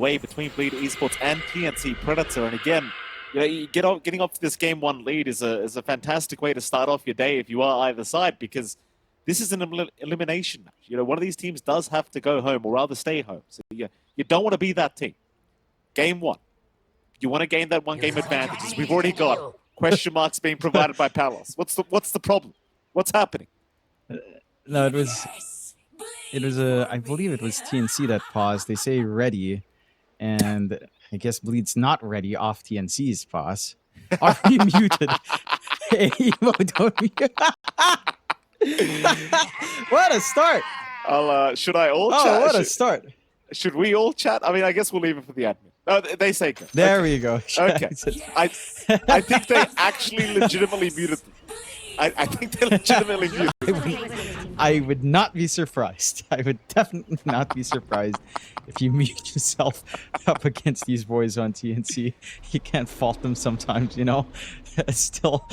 way between Bleed Esports and TNC Predator. And again, getting off this game 1 lead is a fantastic way to start off your day if you are either side, because this is an elimination match. One of these teams does have to go home, or rather stay home. So you don't want to be that team. Game 1. You want to gain that 1 game advantages. We've already got question marks being provided by Palos. What's the problem? What's happening? No, it was I believe it was TNC that paused. They say ready, and I guess Bleed's not ready off TNC's pause. Are we muted? Hey, Emo, don't mute. What a start! Should I all chat? Oh, what a start! Should we all chat? I mean, I guess we'll leave it for the admin. Oh, they say go. There we go. Okay. I think they actually legitimately muted them. I think they legitimately muted. I would not be surprised. I would definitely not be surprised if you mute yourself up against these boys on TNC. You can't fault them sometimes, Still,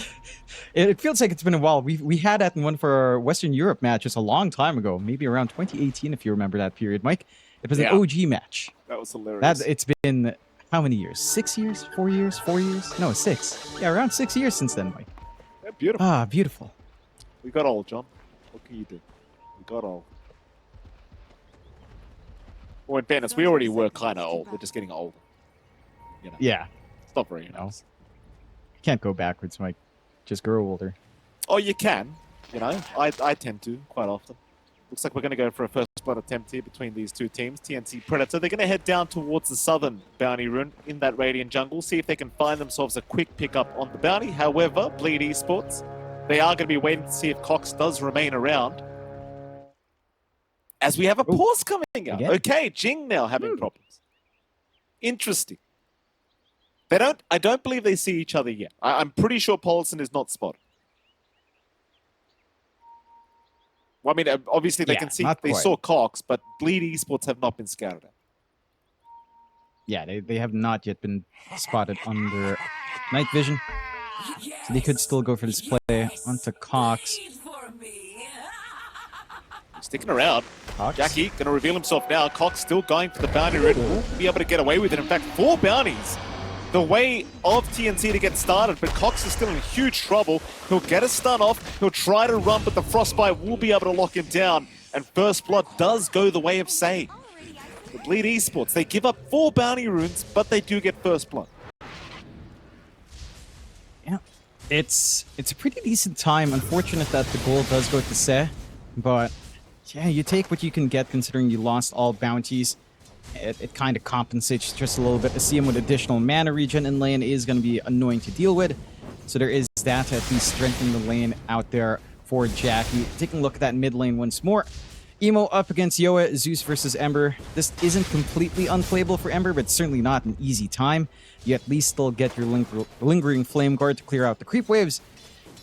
it feels like it's been a while. We had that in one for our Western Europe matches a long time ago, maybe around 2018, if you remember that period, Mike. It was an OG match. That was hilarious. It's been how many years? 6 years? 4 years? 4 years? No, 6. Yeah, around 6 years since then, Mike. Yeah, beautiful. Ah, beautiful. We got old, John. What can you do? We got old. Well, in fairness, we already were kind of old. We're just getting older. Yeah. It's not very nice. Can't go backwards, Mike. Just grow older. Oh, you can. I tend to quite often. Looks like we're going to go for a first blood attempt here between these two teams, TNC Predator. They're going to head down towards the southern bounty rune in that Radiant jungle, see if they can find themselves a quick pickup on the bounty. However, Bleed Esports, they are going to be waiting to see if Cox does remain around. As we have a pause coming out. Again? Okay, Jing now having problems. Interesting. I don't believe they see each other yet. I'm pretty sure Paulson is not spotted. Well, I mean, obviously they can see, they saw Cox, but Bleed Esports have not been scouted at. Yeah, they have not yet been spotted under night vision. So they could still go for this play onto Cox. Sticking around. Cox. Jackie going to reveal himself now. Cox still going for the bounty ring. Will be able to get away with it. In fact, 4 bounties. The way of TNC to get started, but Cox is still in huge trouble. He'll get a stun off. He'll try to run, but the Frostbite will be able to lock him down. And First Blood does go the way of Say. The Bleed Esports, they give up 4 bounty runes, but they do get First Blood. Yeah, it's a pretty decent time. Unfortunate that the goal does go to Se, but yeah, you take what you can get considering you lost all bounties. It kind of compensates just a little bit. To see him with additional mana regen in lane is going to be annoying to deal with. So there is that to at least strengthen the lane out there for Jackie. Taking a look at that mid lane once more. Emo up against Yoa, Zeus versus Ember. This isn't completely unplayable for Ember, but it's certainly not an easy time. You at least still get your lingering Flame Guard to clear out the creep waves.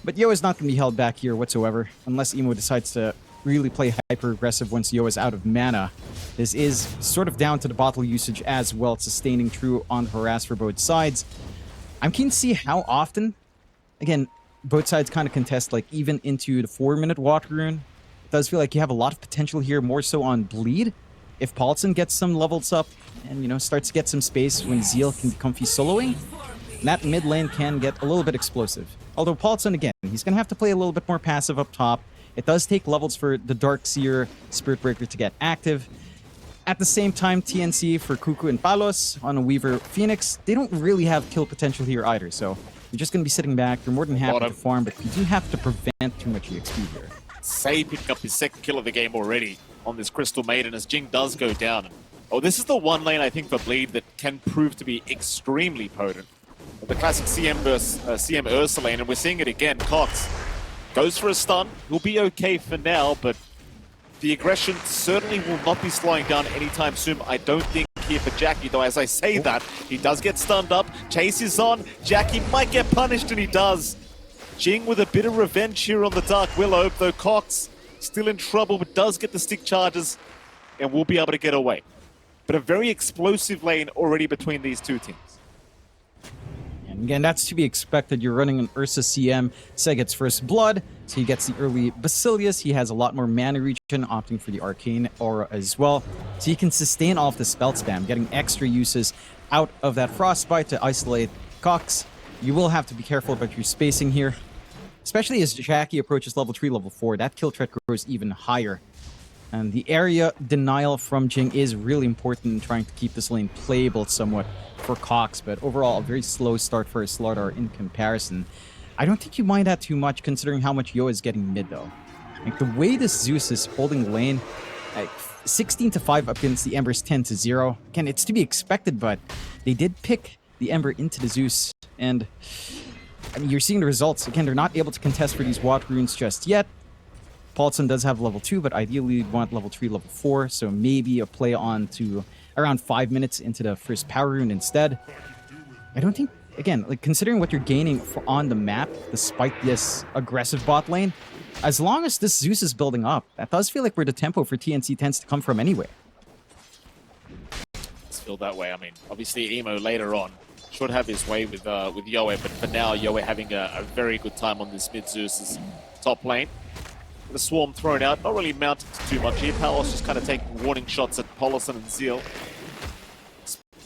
But Yoa's not going to be held back here whatsoever, unless Emo decides to really play hyper-aggressive once Yoa's out of mana. This is sort of down to the bottle usage as well, sustaining true on harass for both sides. I'm keen to see how often, again, both sides kind of contest, like even into the 4-minute water rune. It does feel like you have a lot of potential here, more so on Bleed. If Paulson gets some levels up and, starts to get some space when Zeal can be comfy soloing, that mid lane can get a little bit explosive. Although Paulson, again, he's going to have to play a little bit more passive up top. It does take levels for the Darkseer Spirit Breaker to get active. At the same time, TNC for Cuckoo and Palos on a Weaver Phoenix, they don't really have kill potential here either, so you're just going to be sitting back. You're more than happy to farm, but you do have to prevent too much EXP here. Say picking up his 2nd kill of the game already on this Crystal Maiden as Jing does go down. Oh, this is the one lane, I think, for Bleed that can prove to be extremely potent. The classic CM versus CM Ursa lane, and we're seeing it again. Cox goes for a stun. He'll be okay for now, but the aggression certainly will not be slowing down anytime soon. I don't think here for Jackie, though, as I say that, he does get stunned up. Chase is on. Jackie might get punished, and he does. Jing with a bit of revenge here on the Dark Willow, though Cox still in trouble, but does get the stick charges and will be able to get away. But a very explosive lane already between these two teams. And again, that's to be expected. You're running an Ursa CM. Seg gets first blood, so he gets the early Basilius. He has a lot more mana regen, opting for the Arcane Aura as well. So he can sustain all of the spell spam, getting extra uses out of that Frostbite to isolate Cox. You will have to be careful about your spacing here, especially as Jackie approaches level 3, level 4. That kill threat grows even higher. And the area denial from Jing is really important in trying to keep this lane playable somewhat for Cox, but overall a very slow start for a Slardar in comparison. I don't think you mind that too much considering how much Yo is getting mid though. Like the way this Zeus is holding lane, like 16-5 up against the Embers 10-0. Again, it's to be expected, but they did pick the Ember into the Zeus, and I mean, you're seeing the results. Again, they're not able to contest for these Watt runes just yet. Paulson does have level 2, but ideally you'd want level 3, level 4, so maybe a play on to around 5 minutes into the first power rune instead. I don't think, again, like considering what you're gaining on the map, despite this aggressive bot lane, as long as this Zeus is building up, that does feel like where the tempo for TNC tends to come from anyway. It's feel that way. I mean, obviously Emo later on should have his way with Yoe, but for now Yoe having a very good time on this mid Zeus's top lane. The swarm thrown out, not really mounted to too much here. Palos just kind of taking warning shots at Polison and Zeal.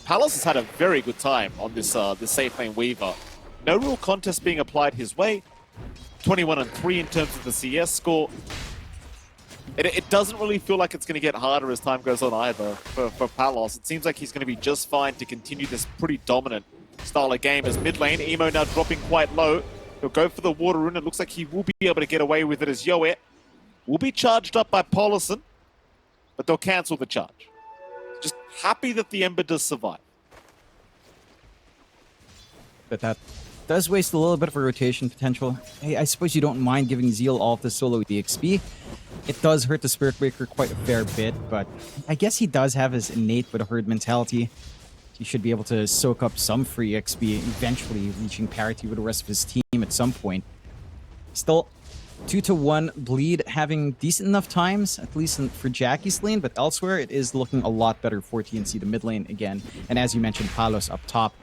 Palos has had a very good time on this safe lane Weaver. No real contest being applied his way. 21-3 in terms of the CS score. It doesn't really feel like it's going to get harder as time goes on either for Palos. It seems like he's going to be just fine to continue this pretty dominant style of game as mid lane. Emo now dropping quite low. He'll go for the water rune. It looks like he will be able to get away with it as Yoe will be charged up by Polison, but they'll cancel the charge. Just happy that the Ember does survive. But that does waste a little bit of a rotation potential. Hey, I suppose you don't mind giving Zeal all of the solo DXP. It does hurt the Spirit Breaker quite a fair bit, but I guess he does have his innate with a herd mentality. He should be able to soak up some free XP, eventually reaching parity with the rest of his team at some point. Still, 2-1 bleed having decent enough times, at least for Jackie's lane, but elsewhere it is looking a lot better for TNC, the mid lane again. And as you mentioned, Palos up top,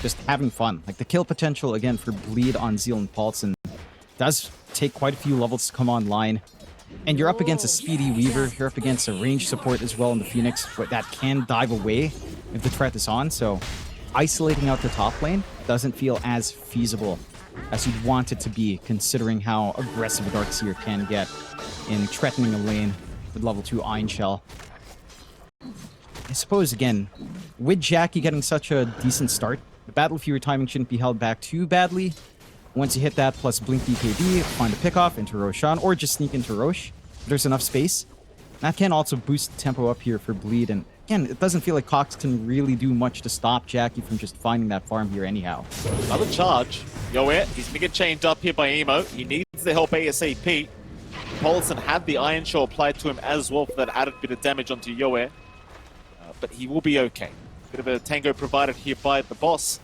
just having fun. Like the kill potential again for bleed on Zeal and Paulson does take quite a few levels to come online. And you're up against a speedy Weaver, you're up against a range support as well in the Phoenix, but that can dive away if the threat is on, so isolating out the top lane doesn't feel as feasible as you'd want it to be, considering how aggressive a Darkseer can get in threatening a lane with level 2 Iron Shell. I suppose, again, with Jackie getting such a decent start, the Battle Fury timing shouldn't be held back too badly. Once you hit that, plus Blink BKB, find a pickoff into Roshan, or just sneak into Rosh. There's enough space. That can also boost the tempo up here for Bleed, and again, it doesn't feel like Cox can really do much to stop Jackie from just finding that farm here anyhow. Another charge. Yoe, he's going to get chained up here by Emo. He needs the help ASAP. Paulson had the Iron Shell applied to him as well for that added bit of damage onto Yoe. But he will be okay. Bit of a tango provided here by the boss.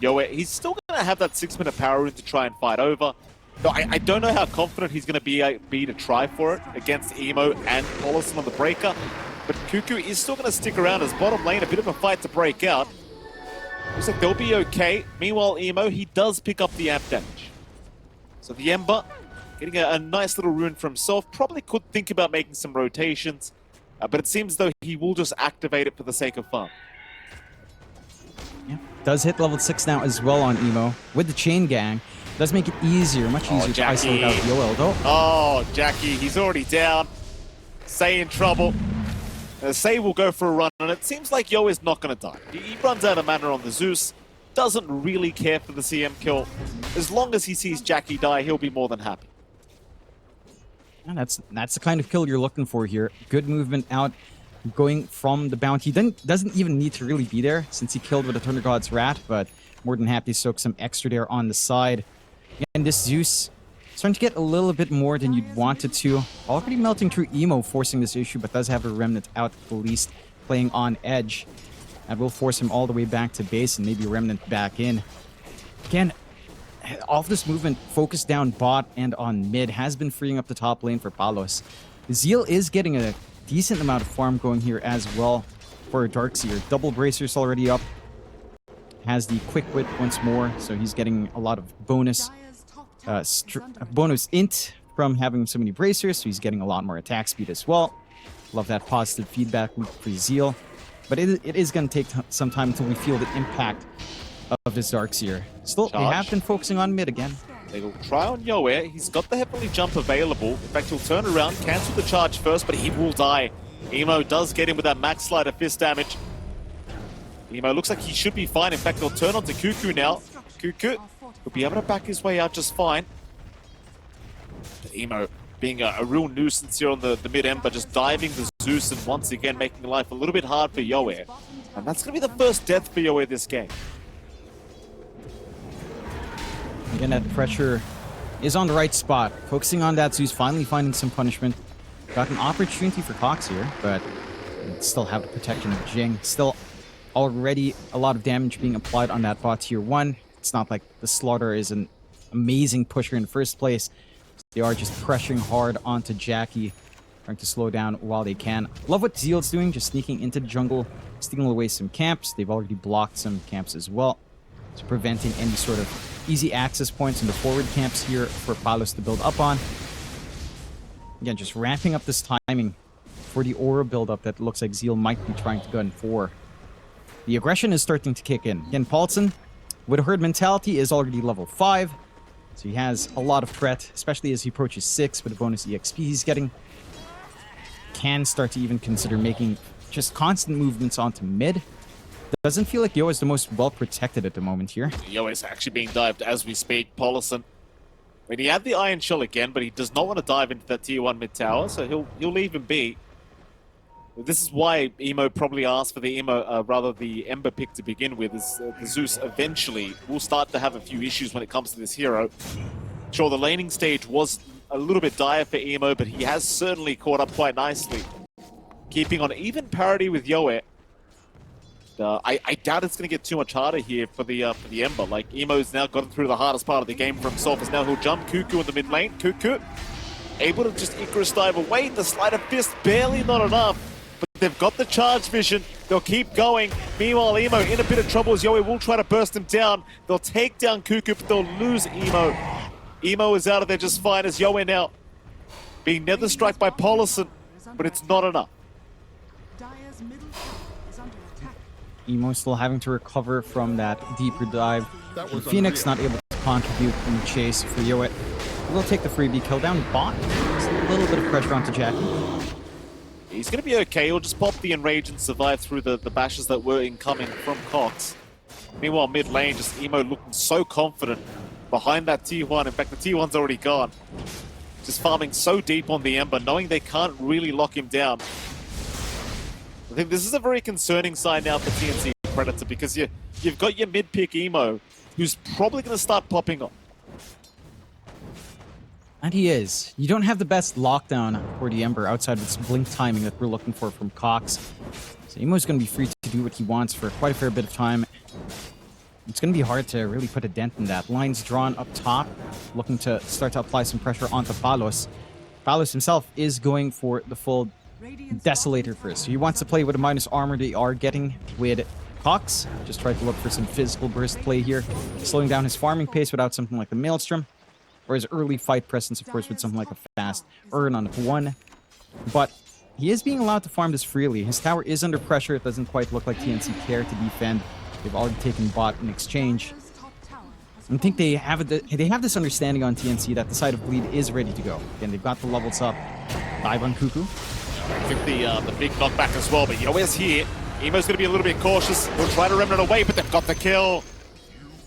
Yoe, he's still going to have that 6-minute power rune to try and fight over. Though I don't know how confident he's going to be to try for it against Emo and Paulson on the breaker. But Cuckoo is still going to stick around as bottom lane, a bit of a fight to break out. Looks like they'll be okay. Meanwhile, Emo, he does pick up the amp damage. So the Ember, getting a nice little rune for himself, probably could think about making some rotations, but it seems though he will just activate it for the sake of fun. Yeah, does hit level 6 now as well on Emo. With the Chain Gang, does make it easier, much easier to isolate out Yoel though. Oh, Jackie, he's already down. Say in trouble. Say will go for a run, and it seems like Yo is not going to die. He runs out of mana on the Zeus, doesn't really care for the CM kill. As long as he sees Jackie die, he'll be more than happy. And that's the kind of kill you're looking for here. Good movement out, going from the bounty. Then doesn't even need to really be there since he killed with a Thunder God's Rat, but more than happy to soak some extra there on the side. And this Zeus starting to get a little bit more than you'd want it to. Already melting through Emo, forcing this issue, but does have a Remnant out at the least, playing on edge. That will force him all the way back to base and maybe Remnant back in. Again, all of this movement focused down bot and on mid has been freeing up the top lane for Palos. Zeal is getting a decent amount of farm going here as well for Darkseer. Double Bracers already up. has the quick wit once more, so he's getting a lot of bonus bonus int from having so many bracers, so he's getting a lot more attack speed as well. Love that positive feedback loop for Zeal. But it is going to take some time until we feel the impact of his Darkseer. Still, they have been focusing on mid again. They will try on Yoe. He's got the Heavenly Jump available. In fact, he'll turn around, cancel the charge first, but he will die. Emo does get him with that max slider fist damage. Emo looks like he should be fine. In fact, they'll turn onto Cuckoo now. Cuckoo will be able to back his way out just fine. But Emo being a real nuisance here on the mid-Ember, just diving the Zeus and once again making life a little bit hard for Yoe. And that's going to be the first death for Yoe this game. Again, that pressure is on the right spot. Focusing on that Zeus, finally finding some punishment. Got an opportunity for Cox here, but still have the protection of Jing. Still already a lot of damage being applied on that bot tier 1. It's not like the Slaughter is an amazing pusher in the first place. They are just pressuring hard onto Jackie, trying to slow down while they can. Love what Zeal's doing, just sneaking into the jungle, stealing away some camps. They've already blocked some camps as well, so preventing any sort of easy access points in the forward camps here for Palos to build up on. Again, just ramping up this timing for the aura buildup that looks like Zeal might be trying to gun for. The aggression is starting to kick in. Again, Paulson, with a herd mentality, is already level 5. So he has a lot of threat, especially as he approaches 6 with the bonus EXP he's getting. Can start to even consider making just constant movements onto mid. Doesn't feel like Yoe is the most well-protected at the moment here. Yoe is actually being dived as we speak. Paulson, I mean, he had the Iron Shell again, but he does not want to dive into that tier 1 mid tower, so he'll leave him be. This is why Emo probably asked for the the Ember pick to begin with, is the Zeus eventually will start to have a few issues when it comes to this hero. Sure, the laning stage was a little bit dire for Emo, but he has certainly caught up quite nicely, keeping on even parity with Yoe. I doubt it's going to get too much harder here for the Ember. Like, Emo's now gotten through the hardest part of the game for himself, as now he'll jump Cuckoo in the mid lane. Cuckoo able to just Icarus dive away. The sleight of fist barely not enough. But they've got the charge vision. They'll keep going. Meanwhile, Emo in a bit of trouble as Yoe will try to burst him down. They'll take down Cuckoo, but they'll lose Emo. Emo is out of there just fine as Yoe now being nether struck by Paulson, but it's not enough. Emo still having to recover from that deeper dive. Phoenix not able to contribute in the chase for Yoe. We'll take the freebie kill down bot. Just a little bit of pressure onto Jackie. He's going to be okay. He'll just pop the Enrage and survive through the bashes that were incoming from Cox. Meanwhile, mid lane, just Emo looking so confident behind that T1. In fact, the T1's already gone. Just farming so deep on the Ember, knowing they can't really lock him down. I think this is a very concerning sign now for TNC Predator, because you've got your mid-pick Emo, who's probably going to start popping off. And he is. You don't have the best lockdown for the Ember outside of this blink timing that we're looking for from Cox. So Emo's going to be free to do what he wants for quite a fair bit of time. It's going to be hard to really put a dent in that. Lines drawn up top, looking to start to apply some pressure onto Palos. Palos himself is going for the full Desolator first. So he wants to play with the minus armor they are getting with Cox. Just try to look for some physical burst play here, slowing down his farming pace without something like the Maelstrom, or his early fight presence, of course, with something like a fast Urn on 1. But he is being allowed to farm this freely. His tower is under pressure. It doesn't quite look like TNC care to defend. They've already taken bot in exchange. I think they have this understanding on TNC that the side of Bleed is ready to go. Again, they've got the levels up. Dive on Cuckoo. I think the big knockback as well, but Yoe's here. Emo's going to be a little bit cautious. He'll try to remnant away, but they've got the kill.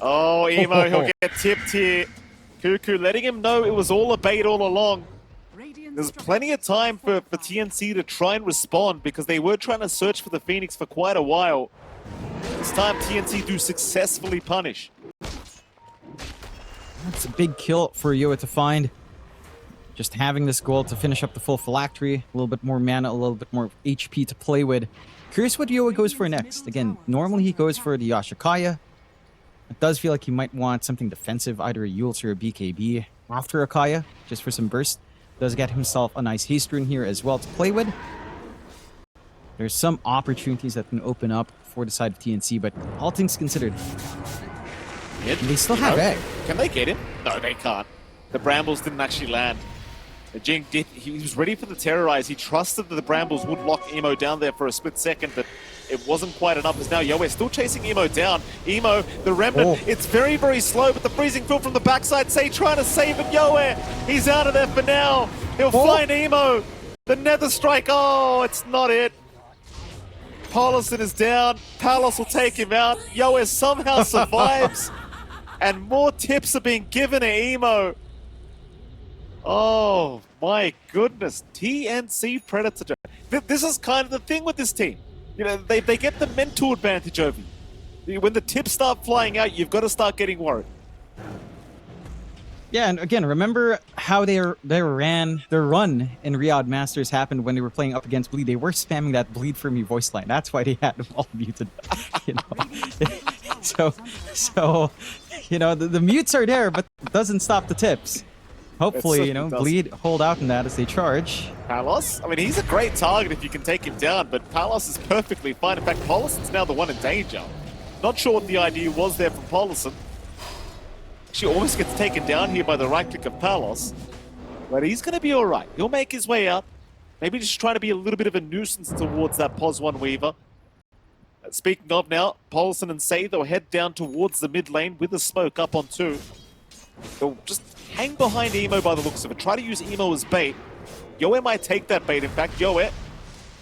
Oh, Emo, he'll get tipped here. Cuckoo letting him know it was all a bait all along. There's plenty of time for TNC to try and respond, because they were trying to search for the Phoenix for quite a while. This time TNC do successfully punish. That's a big kill for Yoe to find. Just having this goal to finish up the full phylactery, a little bit more mana, a little bit more HP to play with. Curious what Yoe goes for next. Again, normally he goes for the Ashikaya. It does feel like he might want something defensive, either a Yules or a BKB after Akaya, just for some burst. Does get himself a nice haste rune here as well to play with. There's some opportunities that can open up for the side of TNC, but all things considered, they still have egg. Can they get him? No, they can't. The Brambles didn't actually land. Jing did. He was ready for the terrorize. He trusted that the Brambles would lock Emo down there for a split second, but it wasn't quite enough. As now Yoe still chasing Emo down. Emo, the Remnant, it's very, very slow, but the freezing field from the backside, Say trying to save it. Yoe, he's out of there for now. He'll find Emo. The Nether Strike, oh, it's not it. Paulison is down. Palos will take him out. Yoe somehow survives. And more tips are being given to Emo. Oh my goodness, TNC Predator. This is kind of the thing with this team. You know, they get the mental advantage over you. When the tips start flying out, you've got to start getting worried. Yeah, and again, remember how their run in Riyadh Masters happened when they were playing up against Bleed. They were spamming that Bleed for Me voice line. That's why they had them all muted. You know, so you know the mutes are there, but it doesn't stop the tips. Hopefully, you know, Bleed hold out in that as they charge. Palos, I mean, he's a great target if you can take him down, but Palos is perfectly fine. In fact, Polison's now the one in danger. Not sure what the idea was there from Polison. She almost gets taken down here by the right click of Palos, but he's going to be all right. He'll make his way out. Maybe just trying to be a little bit of a nuisance towards that Pos1 Weaver. Speaking of now, Polison and Say, they'll head down towards the mid lane with the smoke up on 2. They'll just hang behind Emo by the looks of it. Try to use Emo as bait. Yoe might take that bait. In fact, Yoe,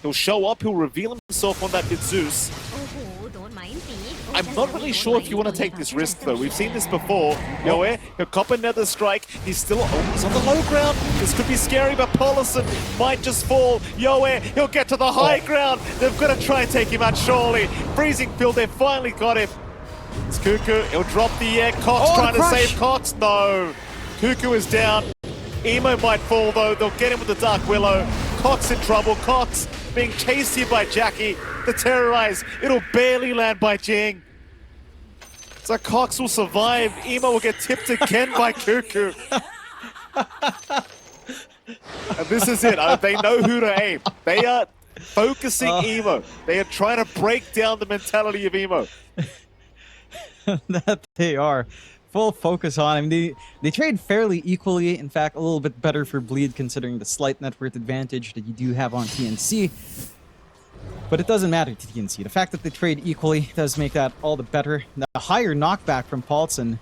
he'll show up. He'll reveal himself on that Zeus. I'm not really sure if you want to take this risk, though. We've seen this before. Yoe, he'll cop another strike. He's still he's on the low ground. This could be scary, but Polison might just fall. Yoe, he'll get to the high ground. They've got to try and take him out, surely. Freezing field, they've finally got him. It's Cuckoo. He'll drop the air. Cox trying to save Cox. No. Cuckoo is down. Emo might fall, though. They'll get him with the Dark Willow. Cox in trouble. Cox being chased here by Jackie. The terrorize. It'll barely land by Jing. So Cox will survive. Emo will get tipped again by Cuckoo. And this is it. They know who to aim. They are focusing Emo. They are trying to break down the mentality of Emo. That they are. Full focus on. I mean, they trade fairly equally. In fact, a little bit better for Bleed considering the slight net worth advantage that you do have on TNC. But it doesn't matter to TNC. The fact that they trade equally does make that all the better. The higher knockback from Paulson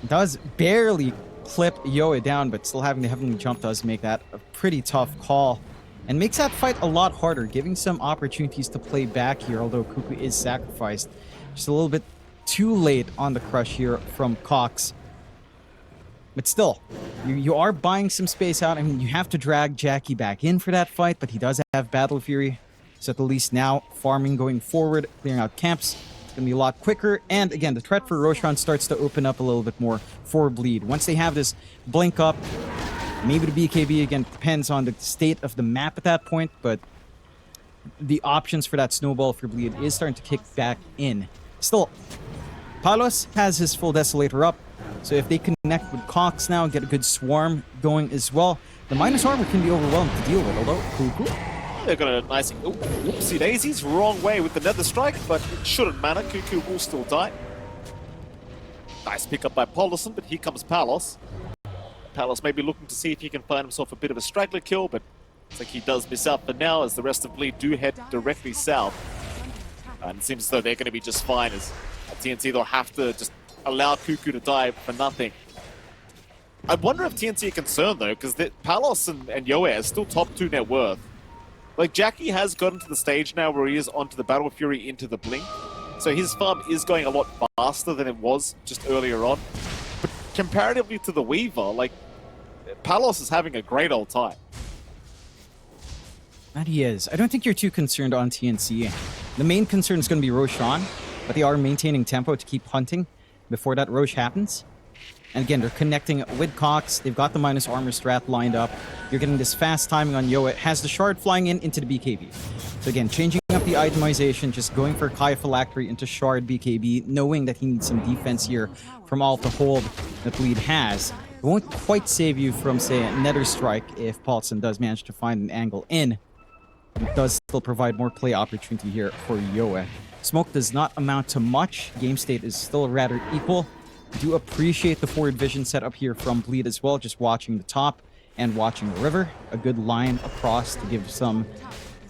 does barely clip Yoe down, but still having the heavenly jump does make that a pretty tough call. And makes that fight a lot harder, giving some opportunities to play back here, although Cuckoo is sacrificed. Just a little bit too late on the crush here from Cox. But still, you are buying some space out. I mean, you have to drag Jackie back in for that fight, but he does have Battle Fury. So at least now, farming going forward, clearing out camps, it's going to be a lot quicker. And again, the threat for Roshan starts to open up a little bit more for Bleed. Once they have this blink up, maybe the BKB, again, depends on the state of the map at that point, but the options for that snowball for Bleed is starting to kick back in. Still, Palos has his full Desolator up, so if they connect with Cox now and get a good swarm going as well, the minus armor can be overwhelmed to deal with, although Cuckoo. They've got a nice... Whoopsie daisies, wrong way with the Nether Strike, but it shouldn't matter. Cuckoo will still die. Nice pickup by Polison, but here comes Palos. Palos may be looking to see if he can find himself a bit of a straggler kill, but looks like he does miss out for now as the rest of Bleed do head directly south. And it seems as though they're going to be just fine as TNC, they'll have to just allow Cuckoo to die for nothing. I wonder if TNC are concerned, though, because Palos and Yoe are still top 2 net worth. Like, Jackie has gotten to the stage now where he is onto the Battle Fury into the Blink. So his farm is going a lot faster than it was just earlier on. But comparatively to the Weaver, like, Palos is having a great old time. That he is. I don't think you're too concerned on TNC. The main concern is going to be Roshan, but they are maintaining tempo to keep hunting before that Roche happens. And again, they're connecting with Cox. They've got the minus armor strat lined up. You're getting this fast timing on Yoe. It has the shard flying into the BKB. So again, changing up the itemization, just going for Kai Phylactery into shard BKB, knowing that he needs some defense here from all the hold that Bleed has. It won't quite save you from, say, a Nether Strike if Paulson does manage to find an angle in. It does still provide more play opportunity here for Yoe. Smoke does not amount to much. Game state is still rather equal. I do appreciate the forward vision setup here from Bleed as well, just watching the top and watching the river. A good line across to give some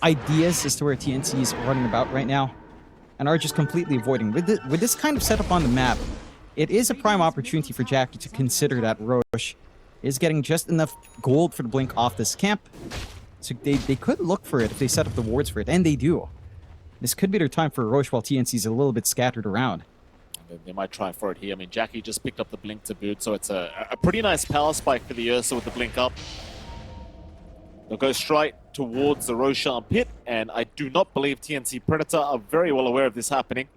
ideas as to where TNC is running about right now, and are just completely avoiding. With this kind of setup on the map, it is a prime opportunity for Jackie to consider that Roche is getting just enough gold for the blink off this camp. So they could look for it if they set up the wards for it, and they do. This could be their time for Roche while TNC is a little bit scattered around. They might try for it here. I mean, Jackie just picked up the blink to boot, so it's a pretty nice power spike for the Ursa with the blink up. They'll go straight towards the Roshan pit, and I do not believe TNC Predator are very well aware of this happening.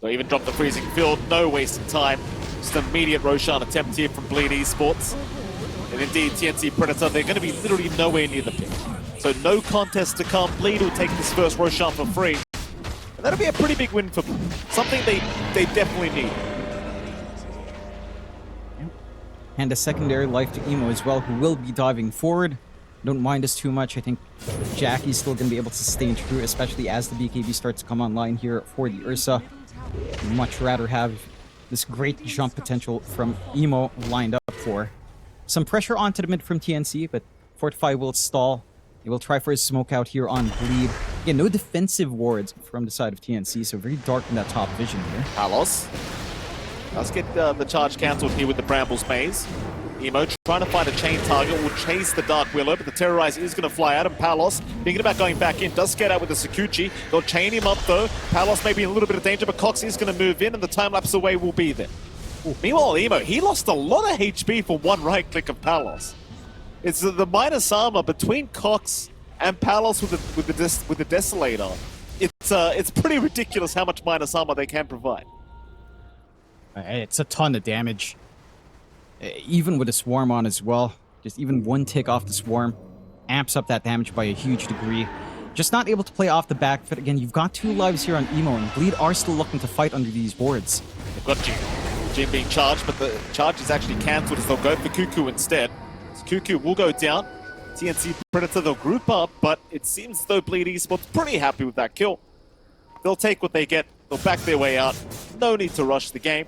They'll even drop the freezing field, no wasting time. Just an immediate Roshan attempt here from Bleed Esports. And indeed, TNC Predator, they're going to be literally nowhere near the pit. So no contest to come. Bleed will take this first Roshan for free. And that'll be a pretty big win for them. Something they definitely need. And a secondary life to Emo as well, who will be diving forward. Don't mind us too much. I think Jackie's still going to be able to stay true, especially as the BKB starts to come online here for the Ursa. Much rather have this great jump potential from Emo lined up for. Some pressure onto the mid from TNC, but Fortify will stall. They will try for a smoke out here on Bleed. Again, no defensive wards from the side of TNC, so very dark in that top vision here. Palos. Let's get the charge cancelled here with the Brambles Maze. Emo trying to find a chain target, will chase the Dark Willow, but the Terrorize is going to fly out, and Palos, thinking about going back in, does get out with the Sakuchi. They'll chain him up though. Palos may be in a little bit of danger, but Cox is going to move in, and the time-lapse away will be there. Ooh. Meanwhile, Emo, he lost a lot of HP for one right-click of Palos. It's the minus armor between Cox and Palos with the Desolator. It's pretty ridiculous how much minus armor they can provide. It's a ton of damage. Even with a Swarm on as well. Just even one tick off the Swarm amps up that damage by a huge degree. Just not able to play off the back foot. Again, you've got 2 lives here on Emo, and Bleed are still looking to fight under these boards. They've got Jin. Jin being charged, but the charge is actually cancelled as they'll go for Cuckoo instead. So Cuckoo will go down. TNC Predator, they'll group up, but it seems as though Bleed Esports pretty happy with that kill. They'll take what they get. They'll back their way out. No need to rush the game.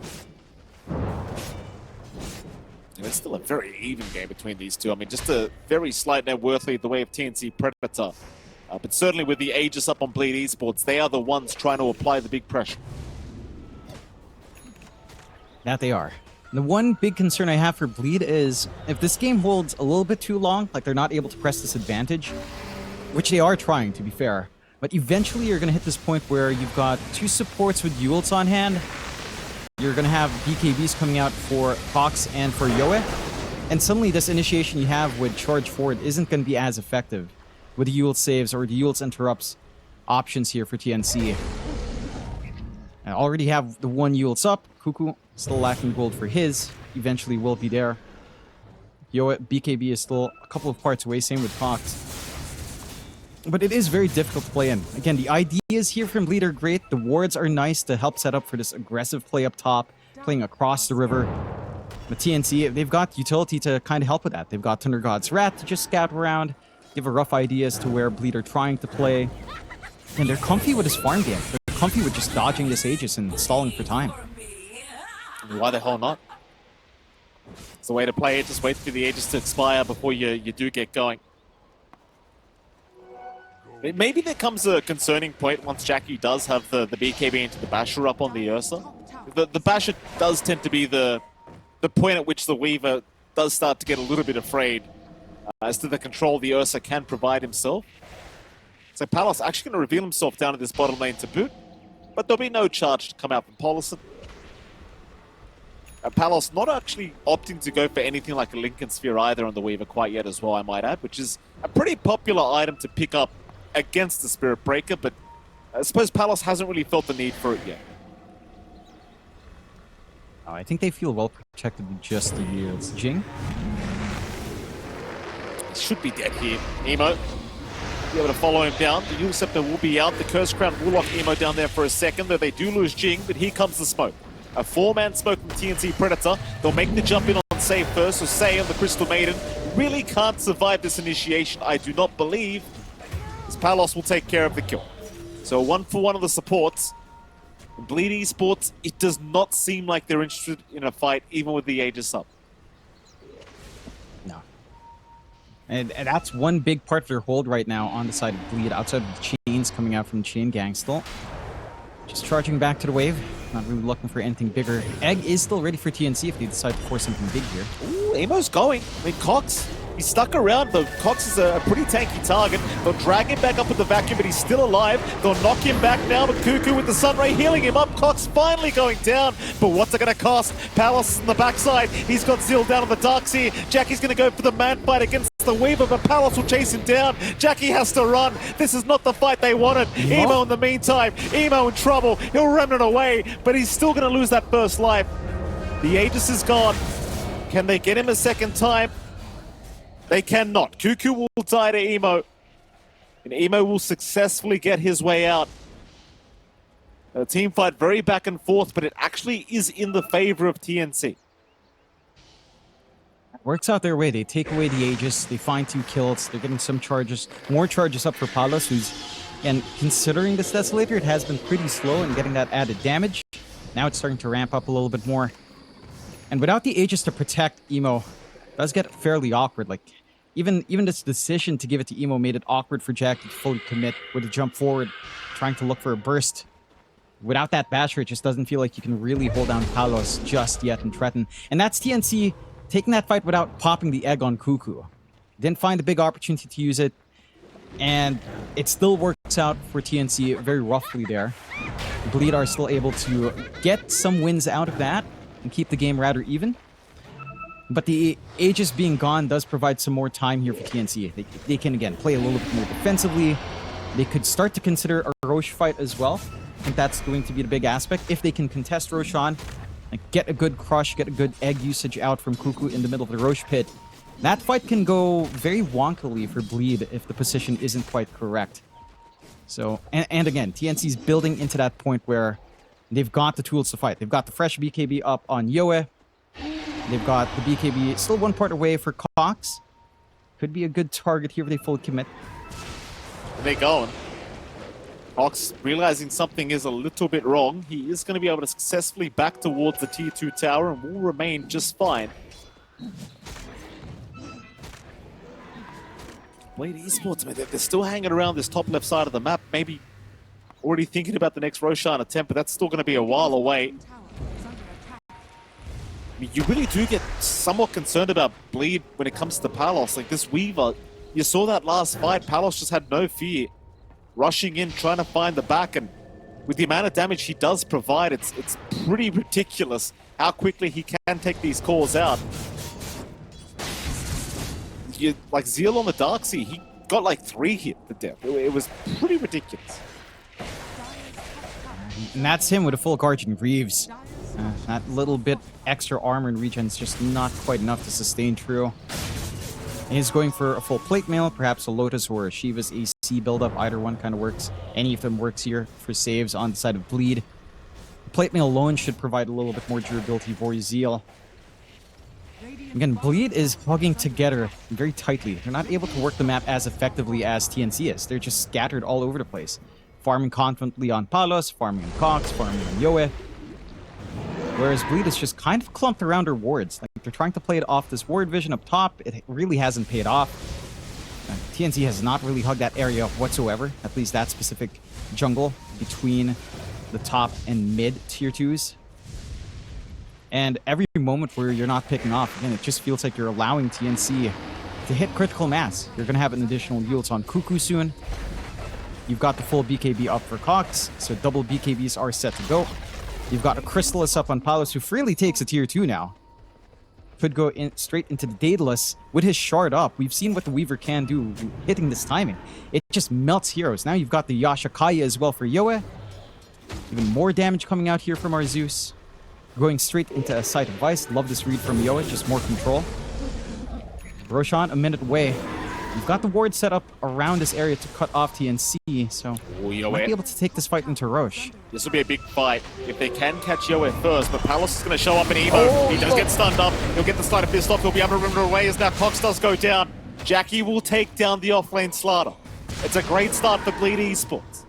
And it's still a very even game between these two. I mean, just a very slight net worth lead the way of TNC Predator. But certainly with the Aegis up on Bleed Esports, they are the ones trying to apply the big pressure. That they are. The one big concern I have for Bleed is if this game holds a little bit too long, like they're not able to press this advantage, which they are trying, to be fair. But eventually you're going to hit this point where you've got 2 supports with Ults on hand. You're going to have BKBs coming out for Fox and for Yoe. And suddenly this initiation you have with Charge Forward isn't going to be as effective with the Ult saves or the Ults interrupts options here for TNC. I already have the 1 Ults up. Cuckoo still lacking gold for his. Eventually will be there. Yoe, BKB is still a couple of parts away. Same with Fox. But it is very difficult to play in. Again, the ideas here from Bleed are great. The wards are nice to help set up for this aggressive play up top, playing across the river. But TNC, they've got utility to kind of help with that. They've got Thunder God's Wrath to just scout around, give a rough idea as to where Bleed are trying to play. And they're comfy with this farm game. They're comfy with just dodging this Aegis and stalling for time. Why the hell not? It's the way to play it. Just wait for the Aegis to expire before you do get going. Maybe there comes a concerning point once Jackie does have the BKB into the Basher up on the Ursa. The Basher does tend to be the point at which the Weaver does start to get a little bit afraid as to the control the Ursa can provide himself. So Palos actually going to reveal himself down at this bottom lane to boot, but there'll be no charge to come out from Paulison. Palos not actually opting to go for anything like a Lincoln Sphere either on the Weaver quite yet as well, I might add, which is a pretty popular item to pick up against the Spirit Breaker, but I suppose Palos hasn't really felt the need for it yet. Oh, I think they feel well protected with just the yields. Jing? Should be dead here. Emo be able to follow him down. The Yule Scepter will be out. The Curse Crown will lock Emo down there for a second, though they do lose Jing, but here comes the smoke. A 4-man smoke from TNC Predator. They'll make the jump in on on save first, so Say on the Crystal Maiden really can't survive this initiation, I do not believe, as Palos will take care of the kill. So 1 for 1 of the supports. In Bleed Esports, it does not seem like they're interested in a fight, even with the Aegis up. No. And that's one big part of their hold right now on the side of Bleed, outside of the chains coming out from Chain Gang still. Just charging back to the wave. Not really looking for anything bigger. Egg is still ready for TNC if they decide to force something big here. Ooh, Emo's going. I mean, Cox, he's stuck around, but Cox is a pretty tanky target. They'll drag him back up with the vacuum, but he's still alive. They'll knock him back now, but Cuckoo with the Sunray healing him up. Cox finally going down, but what's it going to cost? Palos on the backside. He's got Zeal down on the Darkseer. Jackie's going to go for the man fight against the Weaver, but Palos will chase him down. Jackie has to run. This is not the fight they wanted. Emo in the meantime. Emo in trouble. He'll remnant away, but he's still going to lose that first life. The Aegis is gone. Can they get him a second time? They cannot. Cuckoo will die to Emo, and Emo will successfully get his way out. A team fight very back and forth, but it actually is in the favor of TNC. Works out their way. They take away the Aegis. They find 2 kills. They're getting some charges, more charges up for Palos, who's, and considering this Desolator, it has been pretty slow in getting that added damage. Now it's starting to ramp up a little bit more. And without the Aegis to protect Emo, it does get fairly awkward. Like, even this decision to give it to Emo made it awkward for Jack to fully commit with a jump forward, trying to look for a burst. Without that basher, it just doesn't feel like you can really hold down Palos just yet and threaten. And that's TNC taking that fight without popping the egg on Cuckoo. Didn't find a big opportunity to use it, and it still works out for TNC very roughly there. Bleed are still able to get some wins out of that and keep the game rather even. But the Aegis being gone does provide some more time here for TNC. They can, again, play a little bit more defensively. They could start to consider a Roche fight as well. I think that's going to be the big aspect. If they can contest Roshan, like get a good crush, get a good egg usage out from Cuckoo in the middle of the Roche pit, that fight can go very wonkily for Bleed if the position isn't quite correct. So, and again, TNC's building into that point where they've got the tools to fight. They've got the fresh BKB up on Yoe. They've got the BKB still 1 part away for Cox. Could be a good target here if they fully commit. Where they going? Cox realizing something is a little bit wrong. He is going to be able to successfully back towards the tier 2 tower and will remain just fine. Blade Esports, man, they're still hanging around this top left side of the map. Maybe already thinking about the next Roshan attempt, but that's still going to be a while away. I mean, you really do get somewhat concerned about Bleed when it comes to Palos. Like this Weaver, you saw that last fight, Palos just had no fear. Rushing in, trying to find the back, and with the amount of damage he does provide, it's pretty ridiculous how quickly he can take these cores out. Like Zeal on the Darkseer, he got like 3 hit to death. It was pretty ridiculous. And that's him with a full Guardian Reeves. That little bit extra armor and regen is just not quite enough to sustain Trio. He's going for a full plate mail, perhaps a Lotus or a Shiva's AC buildup. Either one kind of works. Any of them works here for saves on the side of Bleed. Plate mail alone should provide a little bit more durability for Zeal. Again, Bleed is hugging together very tightly. They're not able to work the map as effectively as TNC is. They're just scattered all over the place. Farming confidently on Palos, farming on Cox, farming on Yoe. Whereas Bleed is just kind of clumped around her wards. Like, they're trying to play it off this ward vision up top. It really hasn't paid off. TNC has not really hugged that area whatsoever. At least that specific jungle between the top and mid tier 2s. And every moment where you're not picking off, again, it just feels like you're allowing TNC to hit critical mass. You're going to have an additional yields on Cuckoo soon. You've got the full BKB up for Cox, so double BKBs are set to go. You've got a Crystallis up on Palos, who freely takes a tier 2 now. Could go in straight into the Daedalus with his shard up. We've seen what the Weaver can do hitting this timing. It just melts heroes. Now you've got the Yashakaya as well for Yoe. Even more damage coming out here from our Zeus. Going straight into a Sight of Vice. Love this read from Yoe, just more control. Roshan a minute away. You've got the ward set up around this area to cut off TNC, so Yoe. might be able to take this fight into Roche. This will be a big fight if they can catch Yoe first, but Palos is going to show up in Evo. He does get stunned up. He'll get the slider pissed off. He'll be able to remember away as now Cox does go down. Jackie will take down the offlane Slaughter. It's a great start for Bleed Esports.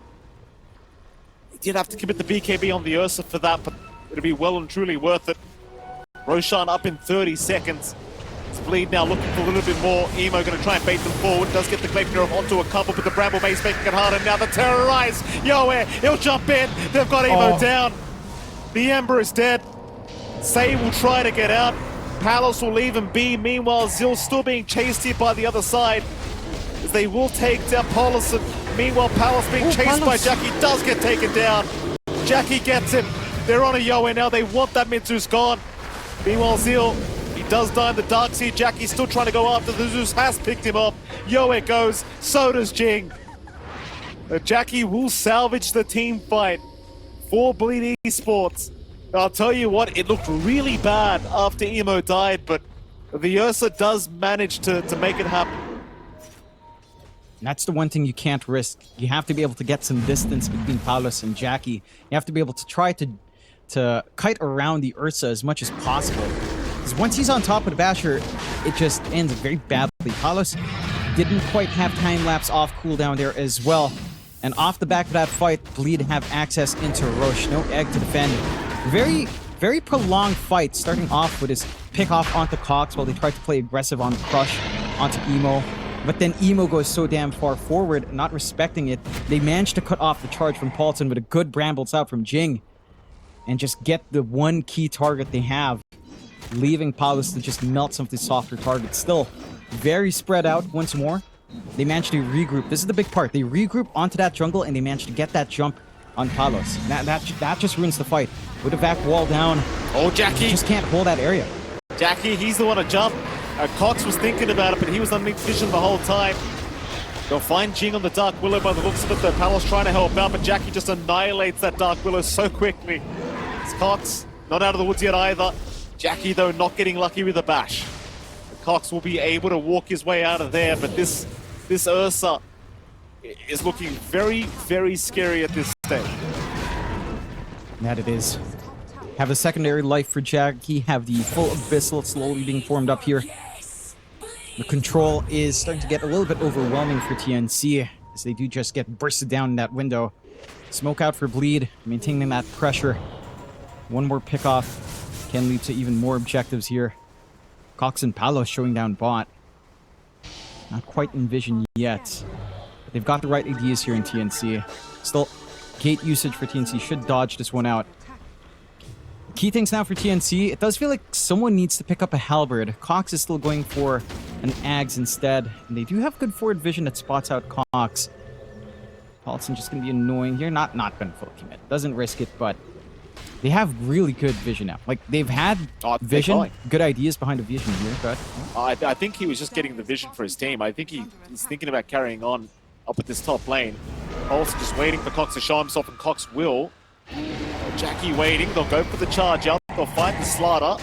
He did have to commit the BKB on the Ursa for that, but it'll be well and truly worth it. Roshan up in 30 seconds. It's Bleed now looking for a little bit more. Emo going to try and bait them forward. Does get the Glaive onto a couple, but the Bramble Mace making it harder. Now the Terrorize. Yoe, he'll jump in. They've got Emo down. The Ember is dead. Say will try to get out. Palos will leave him be. Meanwhile, Zil still being chased here by the other side. As they will take down Paulison. Meanwhile, Palos being chased by Jackie. Does get taken down. Jackie gets him. They're on a Yoe now. They want that Mitsu's gone. Meanwhile, Zil, he does die in the dark sea. Jackie's still trying to go after the Zeus, has picked him up. Yoe goes, so does Jing. Jackie will salvage the team fight for Bleed Esports. I'll tell you what, it looked really bad after Emo died, but the Ursa does manage to make it happen. That's the one thing you can't risk. You have to be able to get some distance between Palos and Jackie. You have to be able to try to kite around the Ursa as much as possible. Because once he's on top of the Basher, it just ends very badly. Palos didn't quite have time-lapse off cooldown there as well. And off the back of that fight, Bleed have access into Roche. No egg to defend. Very, very prolonged fight, starting off with his pick-off onto Cox while they try to play aggressive on Crush onto Emo. But then Emo goes so damn far forward, not respecting it. They managed to cut off the charge from Paulson with a good brambles out from Jing. And just get the one key target they have, leaving Palos to just melt some of the softer targets. Still, very spread out once more. They managed to regroup. This is the big part. They regroup onto that jungle, and they managed to get that jump on Palos. That just ruins the fight. With a back wall down, Jackie just can't hold that area. Jackie, he's the one to jump. Cox was thinking about it, but he was underneath vision the whole time. They'll find Jing on the Dark Willow by the looks of it, though. Palos trying to help out, but Jackie just annihilates that Dark Willow so quickly. It's Cox, not out of the woods yet either. Jackie, though, not getting lucky with the bash. Cox will be able to walk his way out of there, but this Ursa is looking very, very scary at this stage. That it is. Have a secondary life for Jackie, have the full Abyssal slowly being formed up here. The control is starting to get a little bit overwhelming for TNC, as they do just get bursted down in that window. Smoke out for Bleed, maintaining that pressure. One more pick-off can lead to even more objectives here. Cox and Palos showing down bot. Not quite in vision yet. But they've got the right ideas here in TNC. Still, gate usage for TNC should dodge this one out. Key things now for TNC, it does feel like someone needs to pick up a halberd. Cox is still going for an Ags instead, and they do have good forward vision that spots out Cox. Paulson just going to be annoying here. Not going to full commit. Doesn't risk it, but they have really good vision now. Like, they've had vision, good ideas behind the vision here, but... I think he was just getting the vision for his team. I think he's thinking about carrying on up at this top lane. Paulson just waiting for Cox to show himself, and Cox will. Jackie waiting, they'll go for the charge up, they'll find the slaughter,